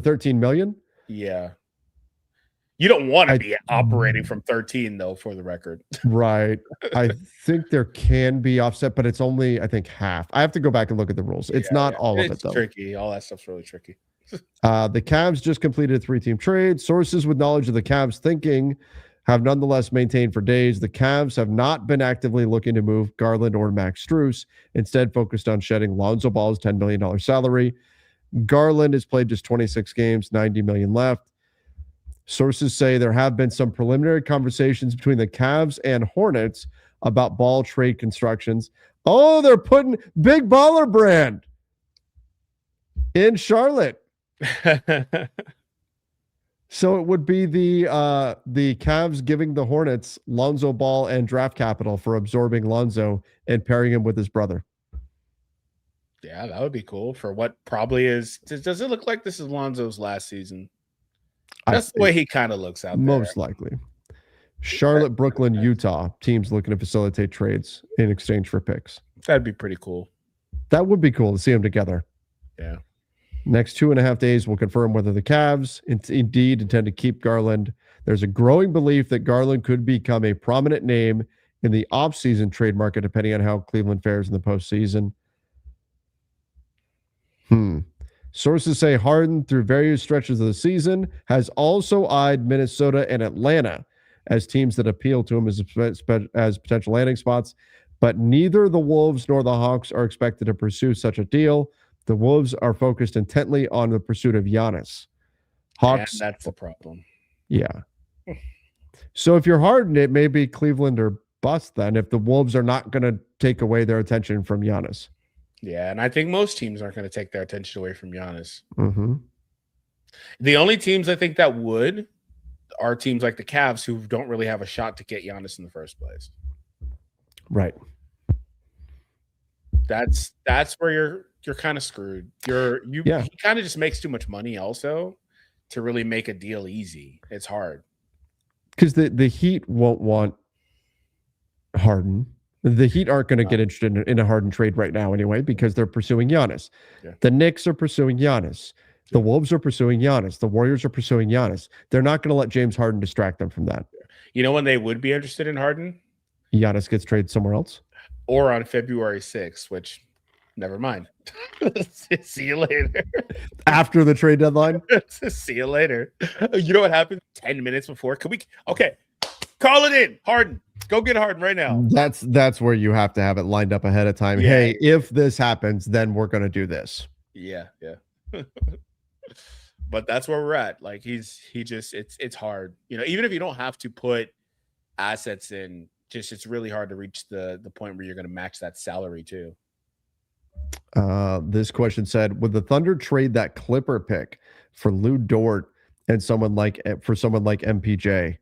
13 million? Yeah. You don't want to be operating from 13, though, for the record. Right. I think there can be offset, but it's only, I think, half. I have to go back and look at the rules. It's not all of it, though. It's tricky. All that stuff's really tricky. The Cavs just completed a 3-team trade. Sources with knowledge of the Cavs thinking have nonetheless maintained for days the Cavs have not been actively looking to move Garland or Max Strus, instead focused on shedding Lonzo Ball's $10 million salary. Garland has played just 26 games, $90 million left. Sources say there have been some preliminary conversations between the Cavs and Hornets about Ball trade constructions. Oh, they're putting Big Baller Brand in Charlotte. So it would be the Cavs giving the Hornets Lonzo Ball and draft capital for absorbing Lonzo and pairing him with his brother. Yeah, that would be cool for what probably is. Does it look like this is Lonzo's last season? That's the way he kind of looks out there. Most likely. Charlotte, Brooklyn, Utah teams looking to facilitate trades in exchange for picks. That'd be pretty cool. That would be cool to see them together. Yeah. Next 2.5 days will confirm whether the Cavs indeed intend to keep Garland. There's a growing belief that Garland could become a prominent name in the offseason trade market, depending on how Cleveland fares in the postseason. Sources say Harden, through various stretches of the season, has also eyed Minnesota and Atlanta as teams that appeal to him as potential landing spots, but neither the Wolves nor the Hawks are expected to pursue such a deal. The Wolves are focused intently on the pursuit of Giannis. Hawks, that's the problem. Yeah. So if you're Harden, it may be Cleveland or bust then if the Wolves are not going to take away their attention from Giannis. Yeah, and I think most teams aren't going to take their attention away from Giannis. Mm-hmm. The only teams I think that would are teams like the Cavs who don't really have a shot to get Giannis in the first place. Right. That's where you're kind of screwed. He kind of just makes too much money also to really make a deal easy. It's hard. Because the Heat won't want Harden. The Heat aren't going to get interested in a Harden trade right now anyway because they're pursuing Giannis. Yeah. The Knicks are pursuing Giannis. The Wolves are pursuing Giannis. The Warriors are pursuing Giannis. They're not going to let James Harden distract them from that. You know when they would be interested in Harden? Giannis gets traded somewhere else. Or on February 6th, which Never mind. See you later. After the trade deadline? See you later. You know what happened 10 minutes before? Okay, call it in. Harden. Go get Harden right now. That's where you have to have it lined up ahead of time. Yeah. Hey, if this happens, then we're going to do this. Yeah. But that's where we're at. Like it's hard. Even if you don't have to put assets in, it's really hard to reach the point where you're going to match that salary too. This question said, would the Thunder trade that Clipper pick for Lou Dort and someone like MPJ?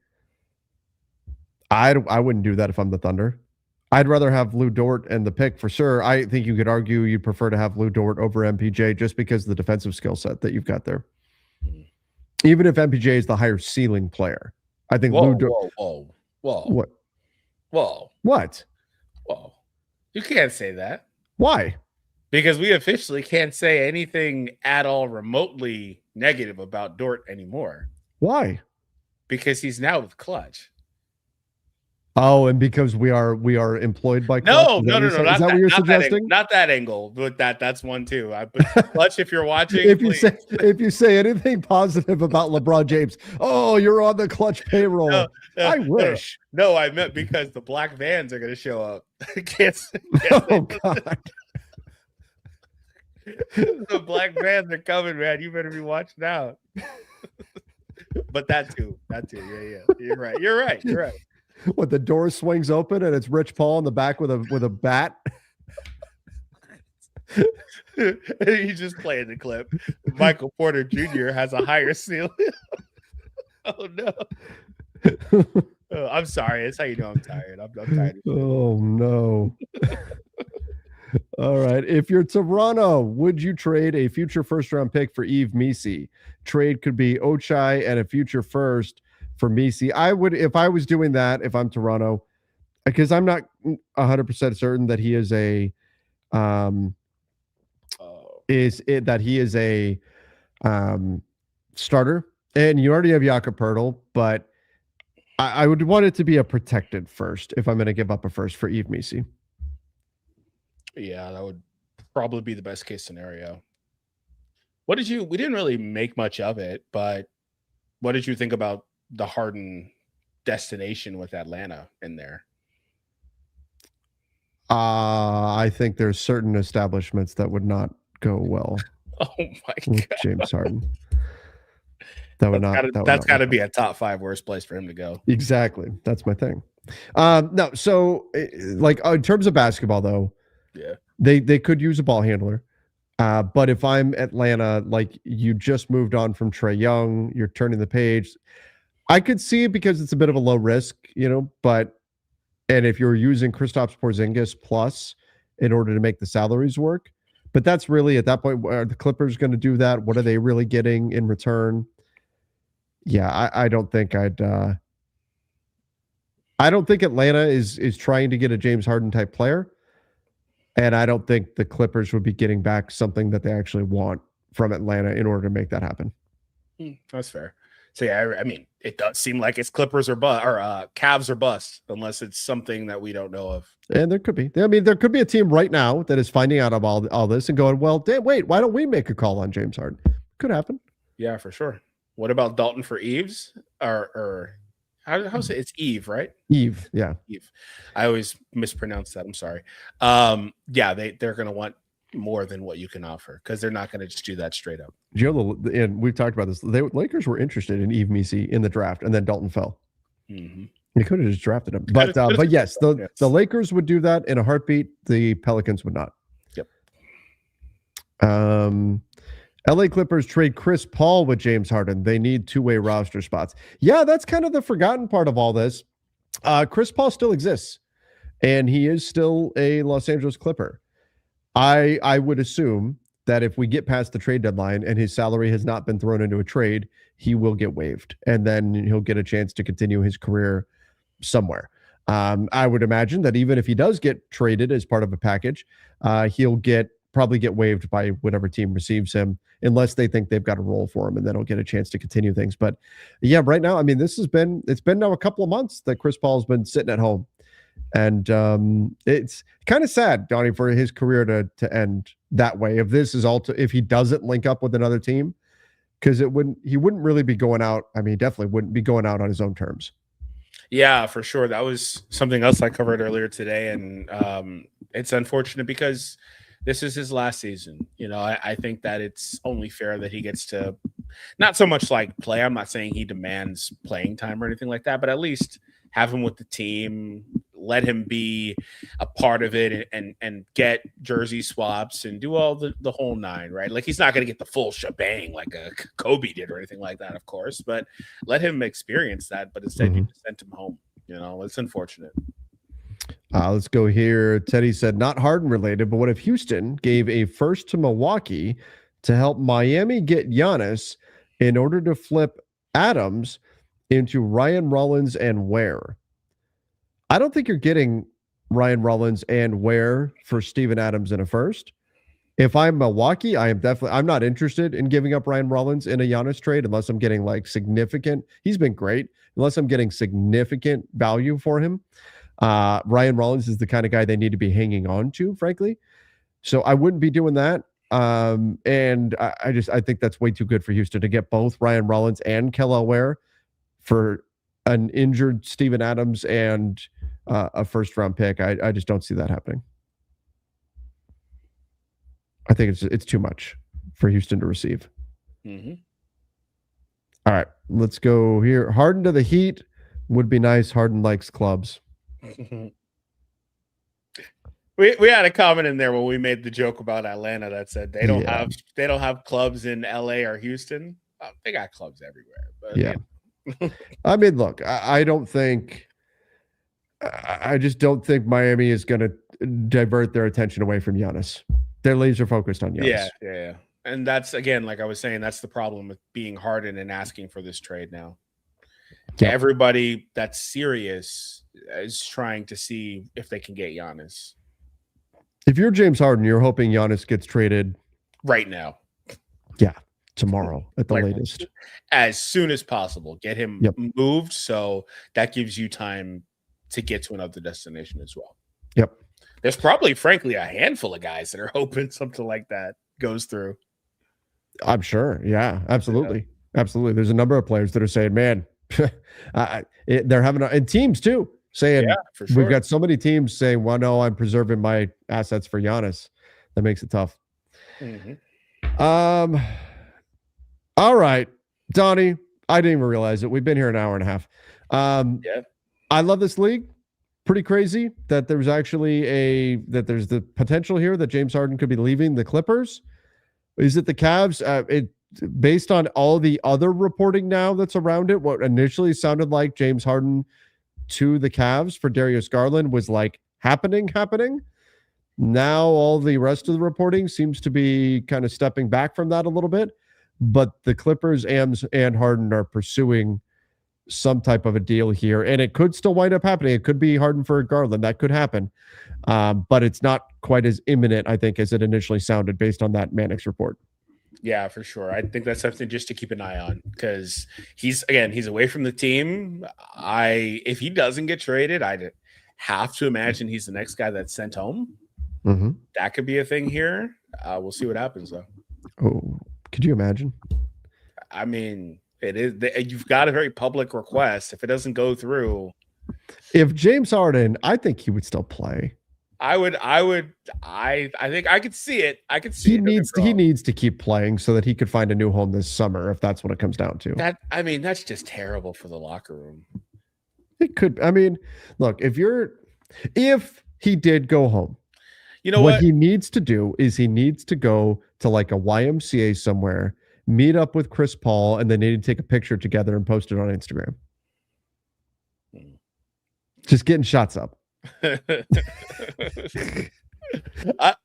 I wouldn't do that if I'm the Thunder. I'd rather have Lou Dort and the pick for sure. I think you could argue you'd prefer to have Lou Dort over MPJ just because of the defensive skill set that you've got there. Even if MPJ is the higher ceiling player, I think Lou Dort. Whoa. What? Whoa. You can't say that. Why? Because we officially can't say anything at all remotely negative about Dort anymore. Why? Because he's now with Clutch. Oh, and because we are employed by Clutch? No. Is that what you're suggesting? Not that angle, but that's one too. Clutch, if you're watching, if you say anything positive about LeBron James, oh, you're on the Clutch payroll. No, I wish. No, I meant because the black vans are going to show up. Oh God. The black vans are coming, man. You better be watching out. But that too. Yeah. You're right. What, the door swings open and it's Rich Paul in the back with a bat? He's just playing the clip. Michael Porter Jr. has a higher ceiling. Oh no. I'm sorry. That's how you know I'm tired. I'm tired. Oh no. All right. If you're Toronto, would you trade a future first-round pick for Yves Missi? Trade could be Ochai and a future first for Missi. I would, if I was doing that, if I'm Toronto, because I'm not 100% certain that he is a starter. And you already have Jakob Poeltl, but I would want it to be a protected first if I'm going to give up a first for Yves Missi. Yeah, that would probably be the best case scenario. We didn't really make much of it, but what did you think about the Harden destination with Atlanta in there? I think there's certain establishments that would not go well. Oh my with God. James Harden. That's got to be a top 5 worst place for him to go. Exactly. That's my thing. No, so like in terms of basketball though, yeah, they could use a ball handler. But if I'm Atlanta, like you just moved on from Trae Young, you're turning the page. I could see it because it's a bit of a low risk, and if you're using Kristaps Porzingis plus in order to make the salaries work, but that's really at that point, are the Clippers going to do that? What are they really getting in return? Yeah, I don't think I don't think Atlanta is trying to get a James Harden type player. And I don't think the Clippers would be getting back something that they actually want from Atlanta in order to make that happen. That's fair. So yeah, I mean, it does seem like it's Clippers or Cavs or bust, unless it's something that we don't know of. And there could be. I mean, there could be a team right now that is finding out of all this and going, well, wait, why don't we make a call on James Harden? Could happen. Yeah, for sure. What about Dalton for Eves? Or how's it? It's Eve, right? Eve, yeah. Eve. I always mispronounce that. I'm sorry. Yeah, they're going to want more than what you can offer because they're not going to just do that straight up. And we've talked about this. The Lakers were interested in Yves Missi in the draft, and then Dalton fell. Mm-hmm. They could have just drafted him, but yes, the Lakers would do that in a heartbeat. The Pelicans would not. Yep. LA Clippers trade Chris Paul with James Harden. They need two-way roster spots. Yeah, that's kind of the forgotten part of all this. Chris Paul still exists, and he is still a Los Angeles Clipper. I would assume that if we get past the trade deadline and his salary has not been thrown into a trade, he will get waived, and then he'll get a chance to continue his career somewhere. I would imagine that even if he does get traded as part of a package, he'll probably get waived by whatever team receives him, unless they think they've got a role for him, and then he'll get a chance to continue things. But yeah, right now, I mean, it's been now a couple of months that Chris Paul's been sitting at home. And it's kind of sad, Donnie, for his career to end that way. If this is if he doesn't link up with another team, because he wouldn't really be going out. I mean, he definitely wouldn't be going out on his own terms. Yeah, for sure. That was something else I covered earlier today, and it's unfortunate because this is his last season. I think that it's only fair that he gets to not so much like play. I'm not saying he demands playing time or anything like that, but at least have him with the team, let him be a part of it and get jersey swaps and do all the whole nine, right? Like he's not going to get the full shebang like a Kobe did or anything like that, of course, but let him experience that. But instead you just sent him home. It's unfortunate. Let's go here. Teddy said, not Harden related, but what if Houston gave a first to Milwaukee to help Miami get Giannis in order to flip Adams into Ryan Rollins and Ware? I don't think you're getting Ryan Rollins and Ware for Steven Adams in a first. If I'm Milwaukee, I'm not interested in giving up Ryan Rollins in a Giannis trade unless I'm getting like significant. He's been great. Unless I'm getting significant value for him. Ryan Rollins is the kind of guy they need to be hanging on to, frankly. So I wouldn't be doing that. And I think that's way too good for Houston to get both Ryan Rollins and Kelly Ware for an injured Steven Adams and a first round pick. I just don't see that happening. I think it's too much for Houston to receive. Mm-hmm. All right, let's go here. Harden to the Heat would be nice. Harden likes clubs. We had a comment in there when we made the joke about Atlanta that said they don't have clubs in LA or Houston. They got clubs everywhere. But yeah. I mean, look, I just don't think Miami is going to divert their attention away from Giannis. They're laser focused on Giannis. Yeah. And that's, again, like I was saying, that's the problem with being Harden and asking for this trade now. Yep. Everybody that's serious is trying to see if they can get Giannis. If you're James Harden, you're hoping Giannis gets traded right now. Yeah, tomorrow at the latest. As soon as possible. Get him moved so that gives you time to get to another destination as well. Yep. There's probably, frankly, a handful of guys that are hoping something like that goes through. I'm sure. Yeah, absolutely. Yeah. Absolutely. There's a number of players that are saying, man, they're having, and teams too, saying, for sure. We've got so many teams saying, well, no, I'm preserving my assets for Giannis. That makes it tough. Mm-hmm. All right, Donnie, I didn't even realize it. We've been here an hour and a half. I love this league. Pretty crazy that there's actually there's the potential here that James Harden could be leaving the Clippers. Is it the Cavs? Based on all the other reporting now that's around it, what initially sounded like James Harden to the Cavs for Darius Garland was like happening. Now all the rest of the reporting seems to be kind of stepping back from that a little bit, but the Clippers and Harden are pursuing some type of a deal here, and it could still wind up happening. It could be Harden for Garland. That could happen, but it's not quite as imminent, I think, as it initially sounded based on that Mannix report. Yeah, for sure. I think that's something just to keep an eye on because he's away from the team. If he doesn't get traded, I'd have to imagine he's the next guy that's sent home. Mm-hmm. That could be a thing here. We'll see what happens though. Oh, could you imagine? I mean, it is. You've got a very public request. If it doesn't go through, if James Harden, I think he would still play. I think I could see it. I could see he needs to keep playing so that he could find a new home this summer if that's what it comes down to. That's just terrible for the locker room. It could. I mean, look, if he did go home, you know what he needs to do is he needs to go to like a YMCA somewhere, meet up with Chris Paul, and they need to take a picture together and post it on Instagram. Just getting shots up.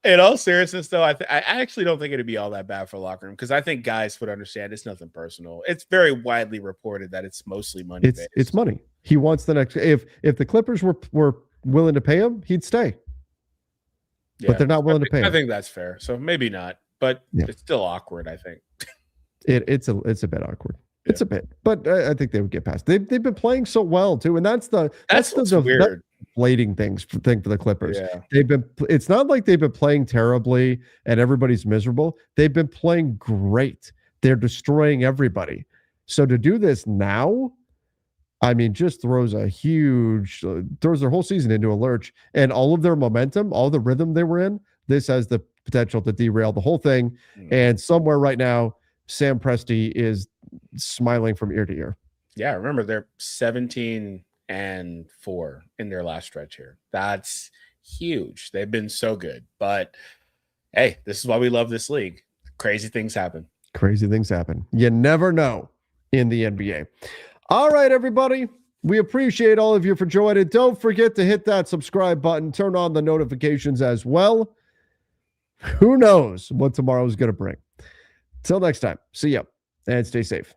In all seriousness, though, I actually don't think it'd be all that bad for the locker room because I think guys would understand it's nothing personal. It's very widely reported that it's mostly money. It's money. He wants the next. If the Clippers were willing to pay him, he'd stay. Yeah, but they're not willing to pay him. I think that's fair. So maybe not, but it's still awkward. I think it's a bit awkward. Yeah. It's a bit, but I think they would get past. They've been playing so well too, and that's weird. deflating thing for the Clippers. Yeah. It's not like they've been playing terribly and everybody's miserable. They've been playing great. They're destroying everybody. So to do this now, I mean, just throws their whole season into a lurch, and all of their momentum, all the rhythm they were in. This has the potential to derail the whole thing. And somewhere right now, Sam Presti is smiling from ear to ear. Yeah, remember they're 17-4 in their last stretch here. That's huge. They've been so good. But hey, this is why we love this league. Crazy things happen. Crazy things happen. You never know in the NBA. All right, everybody. We appreciate all of you for joining. Don't forget to hit that subscribe button. Turn on the notifications as well. Who knows what tomorrow is going to bring. Till next time. See ya and stay safe.